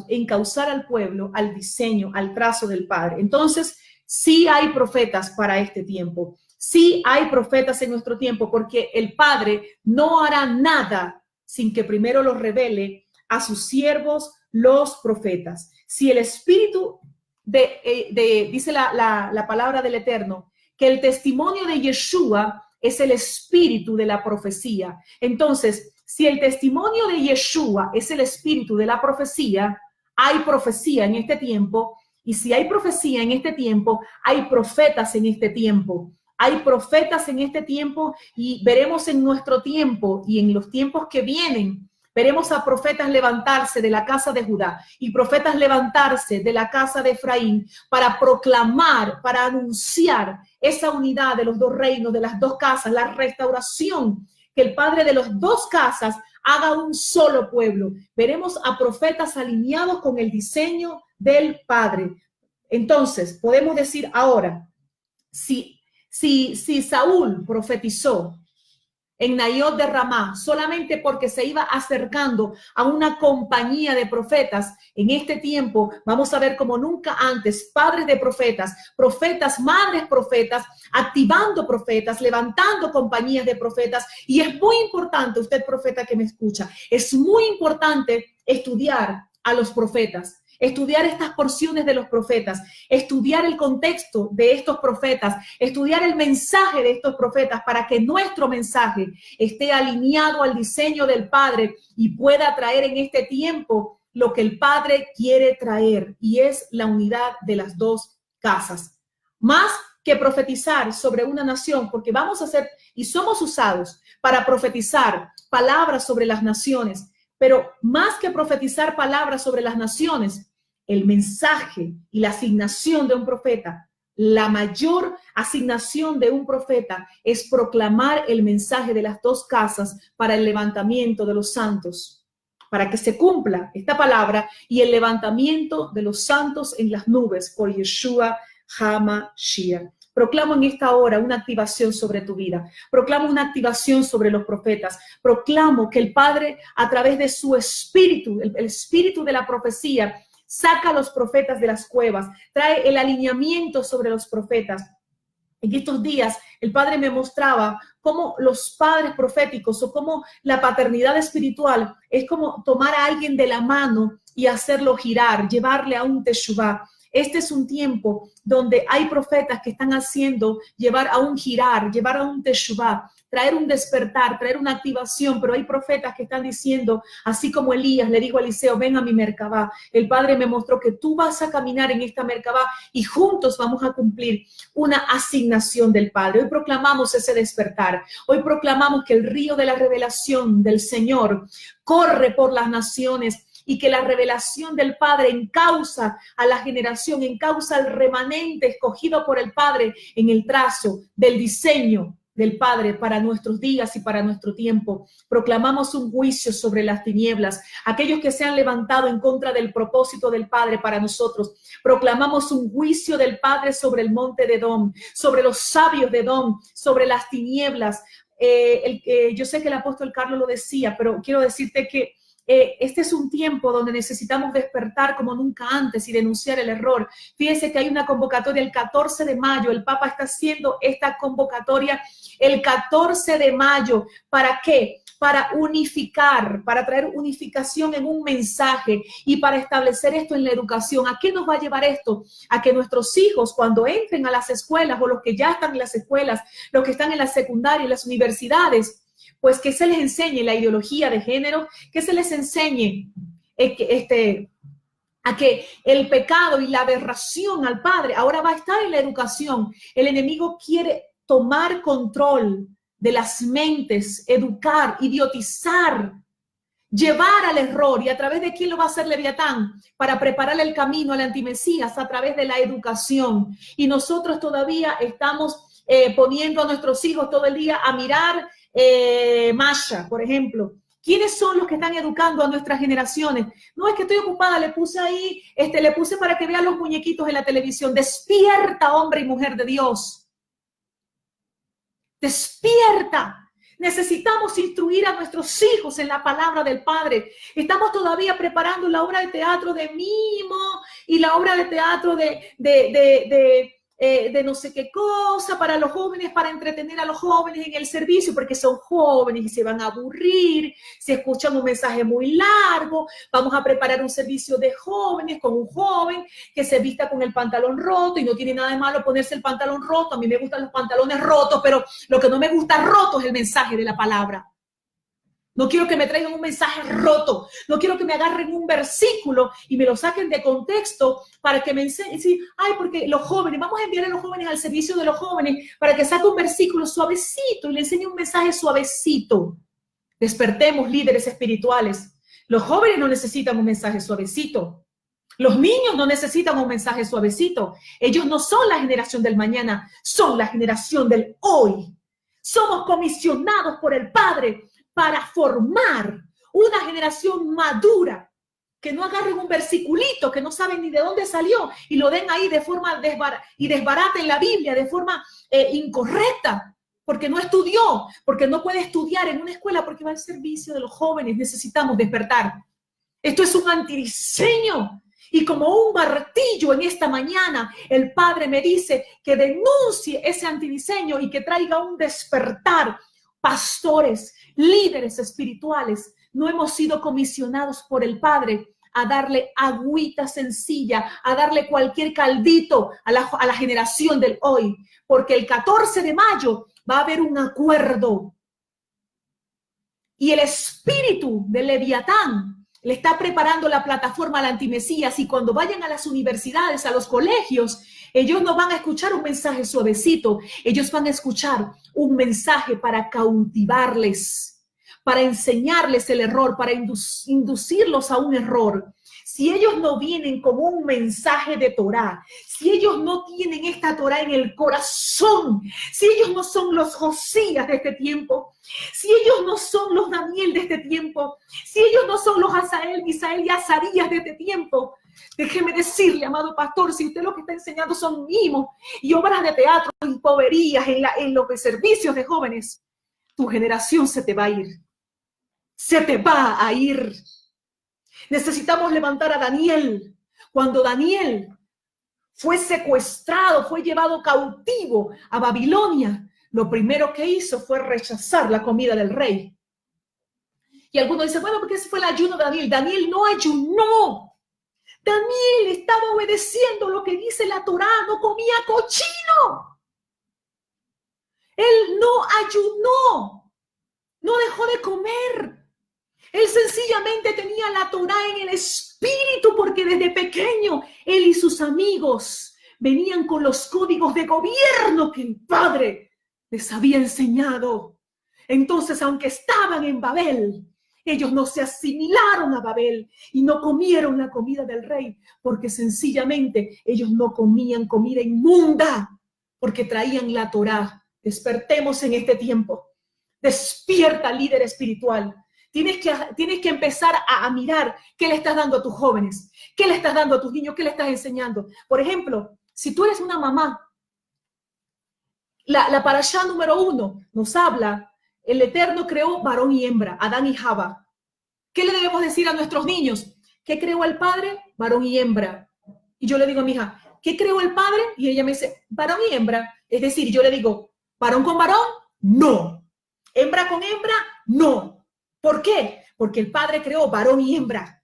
encauzar al pueblo, al diseño, al trazo del Padre. Entonces, sí hay profetas para este tiempo. Sí hay profetas en nuestro tiempo, porque el Padre no hará nada sin que primero los revele a sus siervos, los profetas. Si el Espíritu dice la palabra del Eterno, que el testimonio de Yeshua es el espíritu de la profecía. Entonces, si el testimonio de Yeshua es el espíritu de la profecía, hay profecía en este tiempo. Y si hay profecía en este tiempo, hay profetas en este tiempo. Hay profetas en este tiempo y veremos en nuestro tiempo y en los tiempos que vienen Veremos a profetas levantarse de la casa de Judá y profetas levantarse de la casa de Efraín para proclamar, para anunciar esa unidad de los dos reinos, de las dos casas, la restauración, que el Padre de las dos casas haga un solo pueblo. Veremos a profetas alineados con el diseño del Padre. Entonces, podemos decir ahora, si Saúl profetizó en Naiot de Ramá, solamente porque se iba acercando a una compañía de profetas, en este tiempo vamos a ver como nunca antes, padres de profetas, profetas, madres profetas, activando profetas, levantando compañías de profetas. Y es muy importante, usted profeta que me escucha, es muy importante estudiar a los profetas. Estudiar estas porciones de los profetas, estudiar el contexto de estos profetas, estudiar el mensaje de estos profetas para que nuestro mensaje esté alineado al diseño del Padre y pueda traer en este tiempo lo que el Padre quiere traer, y es la unidad de las dos casas. Más que profetizar sobre una nación, porque vamos a hacer y somos usados para profetizar palabras sobre las naciones. Pero más que profetizar palabras sobre las naciones, el mensaje y la asignación de un profeta, la mayor asignación de un profeta es proclamar el mensaje de las dos casas para el levantamiento de los santos, para que se cumpla esta palabra y el levantamiento de los santos en las nubes por Yeshua HaMashiach. Proclamo en esta hora una activación sobre tu vida. Proclamo una activación sobre los profetas. Proclamo que el Padre, a través de su espíritu, el espíritu de la profecía, saca a los profetas de las cuevas, trae el alineamiento sobre los profetas. En estos días, el Padre me mostraba cómo los padres proféticos o cómo la paternidad espiritual es como tomar a alguien de la mano y hacerlo girar, llevarle a un teshuvá. Este es un tiempo donde hay profetas que están haciendo llevar a un girar, llevar a un teshuvá, traer un despertar, traer una activación, pero hay profetas que están diciendo, así como Elías le dijo a Eliseo, ven a mi Merkabá. El Padre me mostró que tú vas a caminar en esta Merkabá y juntos vamos a cumplir una asignación del Padre. Hoy proclamamos ese despertar. Hoy proclamamos que el río de la revelación del Señor corre por las naciones, y que la revelación del Padre encausa a la generación, encausa al remanente escogido por el Padre en el trazo del diseño del Padre para nuestros días y para nuestro tiempo. Proclamamos un juicio sobre las tinieblas, aquellos que se han levantado en contra del propósito del Padre para nosotros. Proclamamos un juicio del Padre sobre el monte de Edom, sobre los sabios de Edom, sobre las tinieblas. Yo sé que el apóstol Carlos lo decía, pero quiero decirte que este es un tiempo donde necesitamos despertar como nunca antes y denunciar el error. Fíjese que hay una convocatoria el 14 de mayo. El Papa está haciendo esta convocatoria el 14 de mayo. ¿Para qué? Para unificar, para traer unificación en un mensaje y para establecer esto en la educación. ¿A qué nos va a llevar esto? A que nuestros hijos, cuando entren a las escuelas, o los que ya están en las escuelas, los que están en la secundaria y las universidades, pues que se les enseñe la ideología de género, que se les enseñe a que el pecado y la aberración al Padre ahora va a estar en la educación. El enemigo quiere tomar control de las mentes, educar, idiotizar, llevar al error. ¿Y a través de quién lo va a hacer Leviatán? Para preparar el camino al antimesías a través de la educación. Y nosotros todavía estamos poniendo a nuestros hijos todo el día a mirar Masha, por ejemplo. ¿Quiénes son los que están educando a nuestras generaciones? No, es que estoy ocupada, le puse ahí, le puse para que vean los muñequitos en la televisión. Despierta, hombre y mujer de Dios. Despierta. Necesitamos instruir a nuestros hijos en la palabra del Padre. Estamos todavía preparando la obra de teatro de Mimo y la obra de teatro de no sé qué cosa para los jóvenes, para entretener a los jóvenes en el servicio, porque son jóvenes y se van a aburrir si escuchan un mensaje muy largo. Vamos a preparar un servicio de jóvenes con un joven que se vista con el pantalón roto, y no tiene nada de malo ponerse el pantalón roto. A mí me gustan los pantalones rotos, pero lo que no me gusta roto es el mensaje de la palabra. No quiero que me traigan un mensaje roto. No quiero que me agarren un versículo y me lo saquen de contexto para que me enseñen. Sí, ay, porque los jóvenes, vamos a enviar a los jóvenes al servicio de los jóvenes para que saque un versículo suavecito y le enseñe un mensaje suavecito. Despertemos, líderes espirituales. Los jóvenes no necesitan un mensaje suavecito. Los niños no necesitan un mensaje suavecito. Ellos no son la generación del mañana, son la generación del hoy. Somos comisionados por el Padre para formar una generación madura, que no agarren un versiculito que no saben ni de dónde salió y lo den ahí de forma desbaraten la Biblia de forma incorrecta, porque no estudió, porque no puede estudiar en una escuela, porque va al servicio de los jóvenes. Necesitamos despertar. Esto es un antidiseño. Y como un martillo en esta mañana, el Padre me dice que denuncie ese antidiseño y que traiga un despertar. Pastores, líderes espirituales, no hemos sido comisionados por el Padre a darle agüita sencilla, a darle cualquier caldito a la generación del hoy, porque el 14 de mayo va a haber un acuerdo. Y el espíritu de Leviatán le está preparando la plataforma al antimesías, y cuando vayan a las universidades, a los colegios, ellos no van a escuchar un mensaje suavecito, ellos van a escuchar un mensaje para cautivarles, para enseñarles el error, para inducirlos a un error. Si ellos no vienen como un mensaje de Torá, si ellos no tienen esta Torá en el corazón, si ellos no son los Josías de este tiempo, si ellos no son los Daniel de este tiempo, si ellos no son los Asael, Misael y Azarías de este tiempo, déjeme decirle, amado pastor, si usted lo que está enseñando son mimos y obras de teatro y poverías en los servicios de jóvenes, tu generación se te va a ir. Se te va a ir. Necesitamos levantar a Daniel. Cuando Daniel fue secuestrado, fue llevado cautivo a Babilonia, lo primero que hizo fue rechazar la comida del rey. Y algunos dicen, bueno, porque ese fue el ayuno de Daniel. Daniel no ayunó. Daniel estaba obedeciendo lo que dice la Torá, no comía cochino. Él no ayunó, no dejó de comer. Él sencillamente tenía la Torá en el espíritu, porque desde pequeño él y sus amigos venían con los códigos de gobierno que el Padre les había enseñado. Entonces, aunque estaban en Babel, ellos no se asimilaron a Babel y no comieron la comida del rey, porque sencillamente ellos no comían comida inmunda, porque traían la Torá. Despertemos en este tiempo. Despierta, líder espiritual. Tienes que empezar a mirar qué le estás dando a tus jóvenes, qué le estás dando a tus niños, qué le estás enseñando. Por ejemplo, si tú eres una mamá, la parashá número 1 nos habla, el Eterno creó varón y hembra, Adán y Java. ¿Qué le debemos decir a nuestros niños? ¿Qué creó el Padre? Varón y hembra. Y yo le digo a mi hija, ¿qué creó el Padre? Y ella me dice, varón y hembra. Es decir, yo le digo, ¿varón con varón? No. ¿Hembra con hembra? No. ¿Por qué? Porque el Padre creó varón y hembra.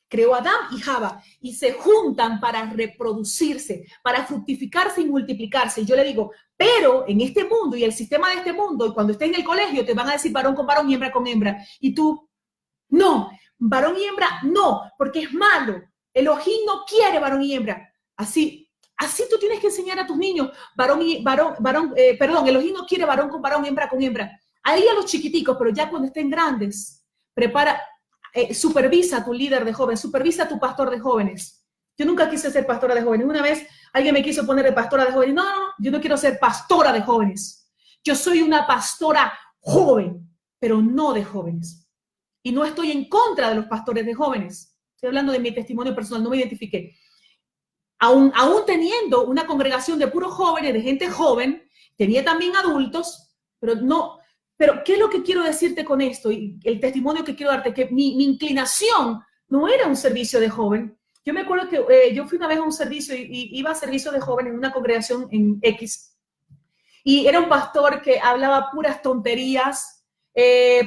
Creó a Adán y Java y se juntan para reproducirse, para fructificarse y multiplicarse. Y yo le digo, pero en este mundo y el sistema de este mundo, y cuando estés en el colegio, te van a decir varón con varón y hembra con hembra. Y tú, no, varón y hembra, no, porque es malo. Elohim no quiere varón y hembra. Así tú tienes que enseñar a tus niños, Elohim no quiere varón con varón, hembra con hembra. Ahí a los chiquiticos, pero ya cuando estén grandes, supervisa a tu líder de jóvenes, supervisa a tu pastor de jóvenes. Yo nunca quise ser pastora de jóvenes. Una vez alguien me quiso poner de pastora de jóvenes. No, yo no quiero ser pastora de jóvenes. Yo soy una pastora joven, pero no de jóvenes. Y no estoy en contra de los pastores de jóvenes. Estoy hablando de mi testimonio personal, no me identifiqué. Aún teniendo una congregación de puros jóvenes, de gente joven, tenía también adultos, pero no. Pero, ¿qué es lo que quiero decirte con esto? Y el testimonio que quiero darte, que mi inclinación no era un servicio de joven. Yo me acuerdo que yo fui una vez a un servicio y iba a servicio de joven en una congregación en X. Y era un pastor que hablaba puras tonterías,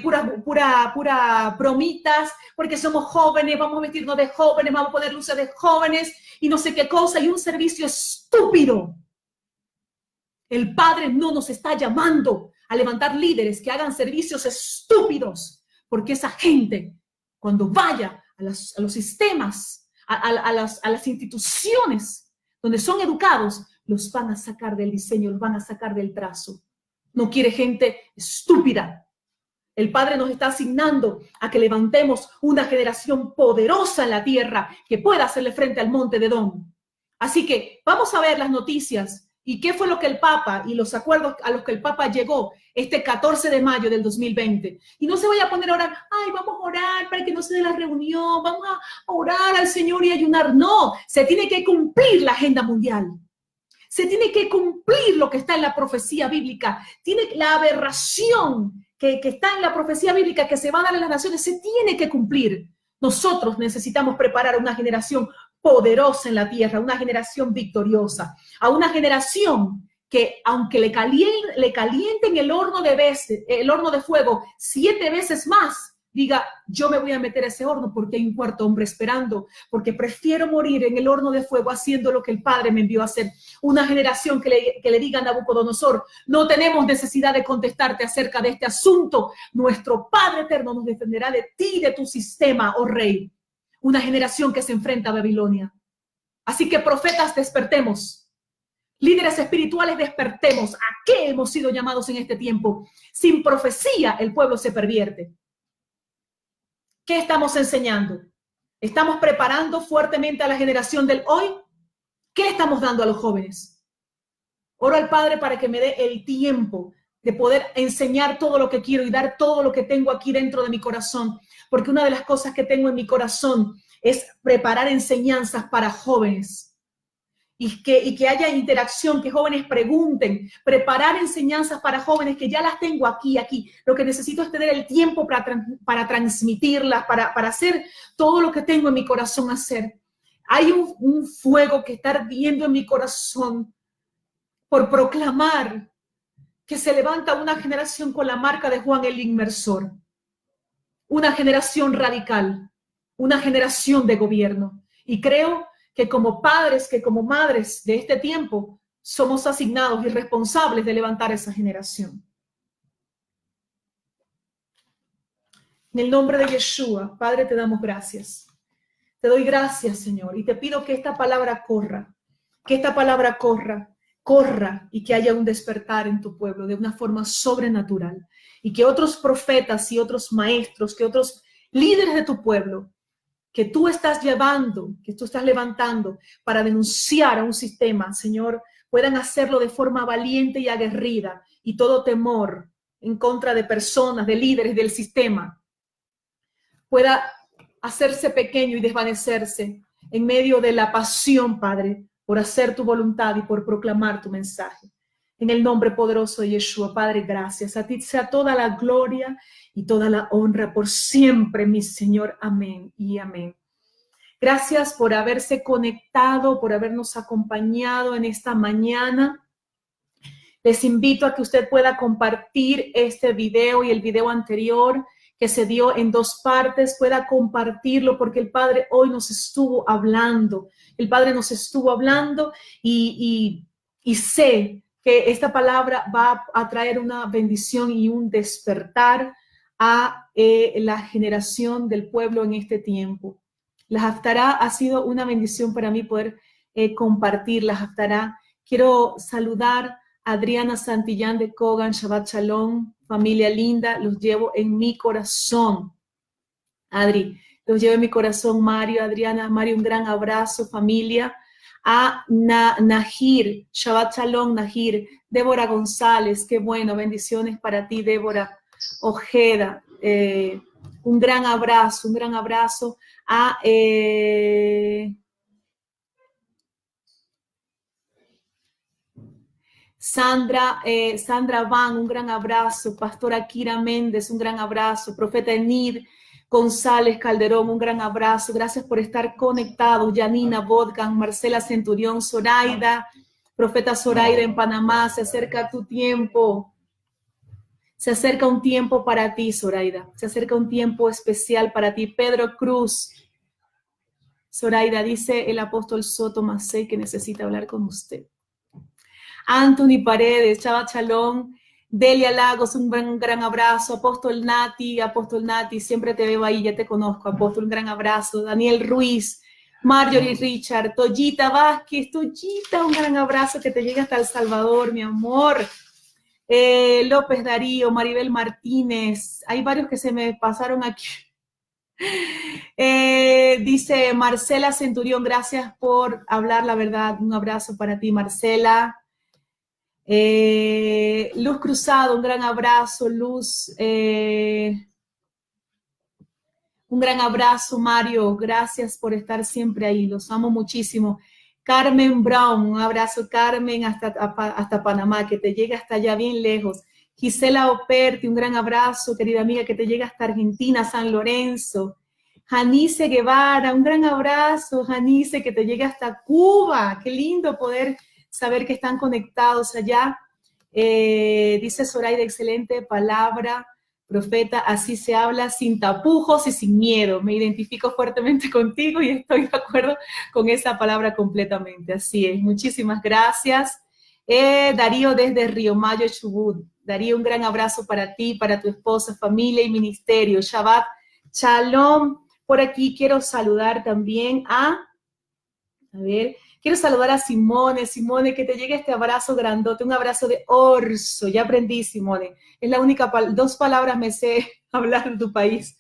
pura bromitas, porque somos jóvenes, vamos a vestirnos de jóvenes, vamos a poner luces de jóvenes y no sé qué cosa. Y un servicio estúpido. El Padre no nos está llamando a levantar líderes que hagan servicios estúpidos, porque esa gente, cuando vaya a los sistemas, a las instituciones donde son educados, los van a sacar del diseño, los van a sacar del trazo. No quiere gente estúpida. El Padre nos está asignando a que levantemos una generación poderosa en la tierra que pueda hacerle frente al monte de Edom. Así que vamos a ver las noticias y qué fue lo que el Papa y los acuerdos a los que el Papa llegó este 14 de mayo del 2020. Y no se vaya a poner a orar, ay, vamos a orar para que no se dé la reunión, vamos a orar al Señor y ayunar. No, se tiene que cumplir la agenda mundial. Se tiene que cumplir lo que está en la profecía bíblica. Tiene la aberración que está en la profecía bíblica que se va a dar en las naciones, se tiene que cumplir. Nosotros necesitamos preparar a una generación poderosa en la tierra, una generación victoriosa, a una generación que aunque le calienten el horno de fuego 7 veces más, diga, yo me voy a meter a ese horno porque hay un cuarto hombre esperando, porque prefiero morir en el horno de fuego haciendo lo que el Padre me envió a hacer. Una generación que le diga a Nabucodonosor, no tenemos necesidad de contestarte acerca de este asunto. Nuestro Padre eterno nos defenderá de ti y de tu sistema, oh rey. Una generación que se enfrenta a Babilonia. Así que profetas, despertemos. Líderes espirituales, despertemos. ¿A qué hemos sido llamados en este tiempo? Sin profecía, el pueblo se pervierte. ¿Qué estamos enseñando? ¿Estamos preparando fuertemente a la generación del hoy? ¿Qué le estamos dando a los jóvenes? Oro al Padre para que me dé el tiempo de poder enseñar todo lo que quiero y dar todo lo que tengo aquí dentro de mi corazón. Porque una de las cosas que tengo en mi corazón es preparar enseñanzas para jóvenes. Y que haya interacción, que jóvenes pregunten, preparar enseñanzas para jóvenes que ya las tengo aquí. Lo que necesito es tener el tiempo para transmitirlas, para hacer todo lo que tengo en mi corazón hacer. Hay un fuego que está ardiendo en mi corazón por proclamar que se levanta una generación con la marca de Juan el Inmersor. Una generación radical, una generación de gobierno. Y creo que como padres, que como madres de este tiempo, somos asignados y responsables de levantar esa generación. En el nombre de Yeshua, Padre, te damos gracias. Te doy gracias, Señor, y te pido que esta palabra corra, corra y que haya un despertar en tu pueblo de una forma sobrenatural y que otros profetas y otros maestros, que otros líderes de tu pueblo que tú estás llevando, que tú estás levantando para denunciar a un sistema, Señor, puedan hacerlo de forma valiente y aguerrida y todo temor en contra de personas, de líderes del sistema, pueda hacerse pequeño y desvanecerse en medio de la pasión, Padre, por hacer tu voluntad y por proclamar tu mensaje. En el nombre poderoso de Yeshua, Padre, gracias. A ti sea toda la gloria y toda la honra por siempre, mi Señor. Amén y amén. Gracias por haberse conectado, por habernos acompañado en esta mañana. Les invito a que usted pueda compartir este video y el video anterior que se dio en 2 partes, pueda compartirlo porque el Padre hoy nos estuvo hablando. El Padre nos estuvo hablando y sé que esta palabra va a traer una bendición y un despertar a la generación del pueblo en este tiempo. La Haftará ha sido una bendición para mí poder compartir la Haftará. Quiero saludar a Adriana Santillán de Kogan, Shabbat Shalom, familia linda, los llevo en mi corazón. Adri, los llevo en mi corazón, Mario, Adriana, Mario, un gran abrazo, familia. A Nahir, Shabbat Shalom, Nahir, Débora González, qué bueno, bendiciones para ti, Débora Ojeda, un gran abrazo a Sandra Van, un gran abrazo, Pastora Kira Méndez, un gran abrazo, Profeta Enid González Calderón, un gran abrazo, gracias por estar conectados, Yanina Vodkan, Marcela Centurión, Zoraida, Profeta Zoraida en Panamá, se acerca tu tiempo, se acerca un tiempo para ti, Zoraida, se acerca un tiempo especial para ti, Pedro Cruz, Zoraida, dice el apóstol Soto Macei que necesita hablar con usted. Anthony Paredes, Shabbat Shalom, Delia Lagos, un gran abrazo, Apóstol Nati, siempre te veo ahí, ya te conozco, Apóstol, un gran abrazo, Daniel Ruiz, Marjorie Richard, Toyita Vázquez, Toyita, un gran abrazo que te llega hasta El Salvador, mi amor, López Darío, Maribel Martínez, hay varios que se me pasaron aquí. Dice Marcela Centurión, gracias por hablar la verdad. Un abrazo para ti, Marcela. Luz Cruzado, un gran abrazo, Luz. Un gran abrazo, Mario. Gracias por estar siempre ahí. Los amo muchísimo. Carmen Brown, un abrazo, Carmen, hasta Panamá, que te llegue hasta allá bien lejos. Gisela Operti, un gran abrazo, querida amiga, que te llegue hasta Argentina, San Lorenzo. Janice Guevara, un gran abrazo, Janice, que te llegue hasta Cuba. Qué lindo poder saber que están conectados allá. Dice Zoraida, excelente palabra. Profeta, así se habla sin tapujos y sin miedo. Me identifico fuertemente contigo y estoy de acuerdo con esa palabra completamente. Así es. Muchísimas gracias. Darío desde Río Mayo, Chubut. Darío, un gran abrazo para ti, para tu esposa, familia y ministerio. Shabbat Shalom. Por aquí quiero saludar también quiero saludar a Simone. Simone, que te llegue este abrazo grandote, un abrazo de orso. Ya aprendí, Simone. Es la única, 2 palabras me sé hablar de tu país.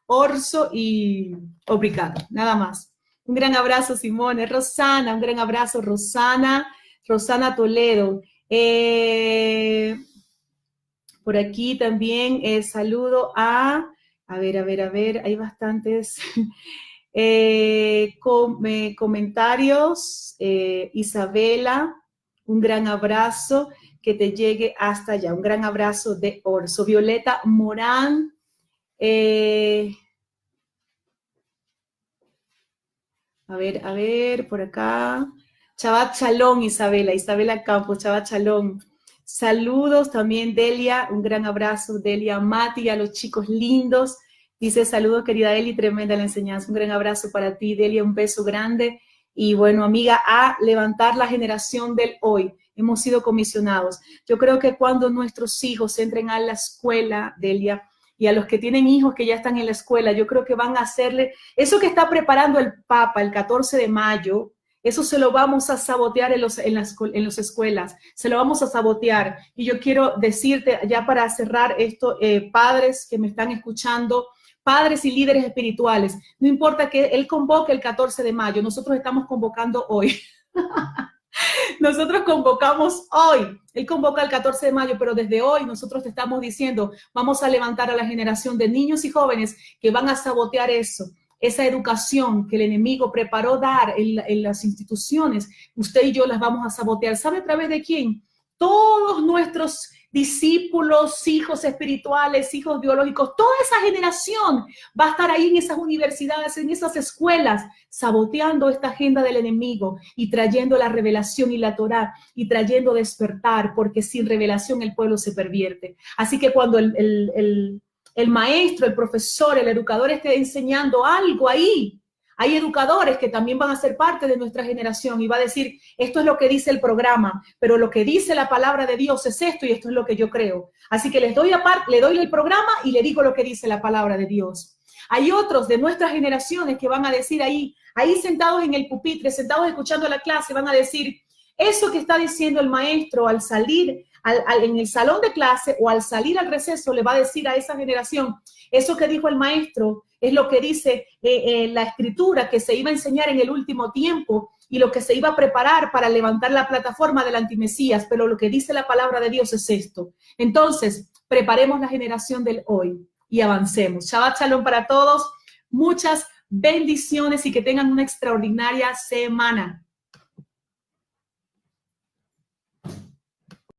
Orso y obrigado, nada más. Un gran abrazo, Simone. Rosana, un gran abrazo, Rosana. Rosana Toledo. Por aquí también saludo a ver, hay bastantes comentarios. Isabela, un gran abrazo, que te llegue hasta allá. Un gran abrazo de orso. Violeta Morán. A ver, por acá. Shabbat Shalom, Isabela. Isabela Campos, Shabbat Shalom. Saludos también, Delia. Un gran abrazo, Delia Mati, a los chicos lindos. Dice, saludos, querida Eli, tremenda la enseñanza. Un gran abrazo para ti, Delia, un beso grande. Y bueno, amiga, a levantar la generación del hoy. Hemos sido comisionados. Yo creo que cuando nuestros hijos entren a la escuela, Delia, y a los que tienen hijos que ya están en la escuela, yo creo que van a hacerle, eso que está preparando el Papa el 14 de mayo, eso se lo vamos a sabotear en las escuelas, se lo vamos a sabotear. Y yo quiero decirte, ya para cerrar esto, padres que me están escuchando, padres y líderes espirituales, no importa que él convoque el 14 de mayo, nosotros estamos convocando hoy. Nosotros convocamos hoy, él convoca el 14 de mayo, pero desde hoy nosotros te estamos diciendo, vamos a levantar a la generación de niños y jóvenes que van a sabotear eso, esa educación que el enemigo preparó dar en las instituciones. Usted y yo las vamos a sabotear. ¿Sabe a través de quién? Todos nuestros discípulos, hijos espirituales, hijos biológicos, toda esa generación va a estar ahí en esas universidades, en esas escuelas, saboteando esta agenda del enemigo y trayendo la revelación y la Torá y trayendo despertar, porque sin revelación el pueblo se pervierte. Así que cuando el maestro, el profesor, el educador esté enseñando algo ahí, hay educadores que también van a ser parte de nuestra generación y va a decir, esto es lo que dice el programa, pero lo que dice la palabra de Dios es esto y esto es lo que yo creo. Así que le doy el programa y le digo lo que dice la palabra de Dios. Hay otros de nuestras generaciones que van a decir ahí sentados en el pupitre, sentados escuchando la clase, van a decir, eso que está diciendo el maestro al salir en el salón de clase o al salir al receso, le va a decir a esa generación, eso que dijo el maestro es lo que dice la escritura que se iba a enseñar en el último tiempo y lo que se iba a preparar para levantar la plataforma del antimesías, pero lo que dice la palabra de Dios es esto. Entonces, preparemos la generación del hoy y avancemos. Shabbat Shalom para todos, muchas bendiciones y que tengan una extraordinaria semana.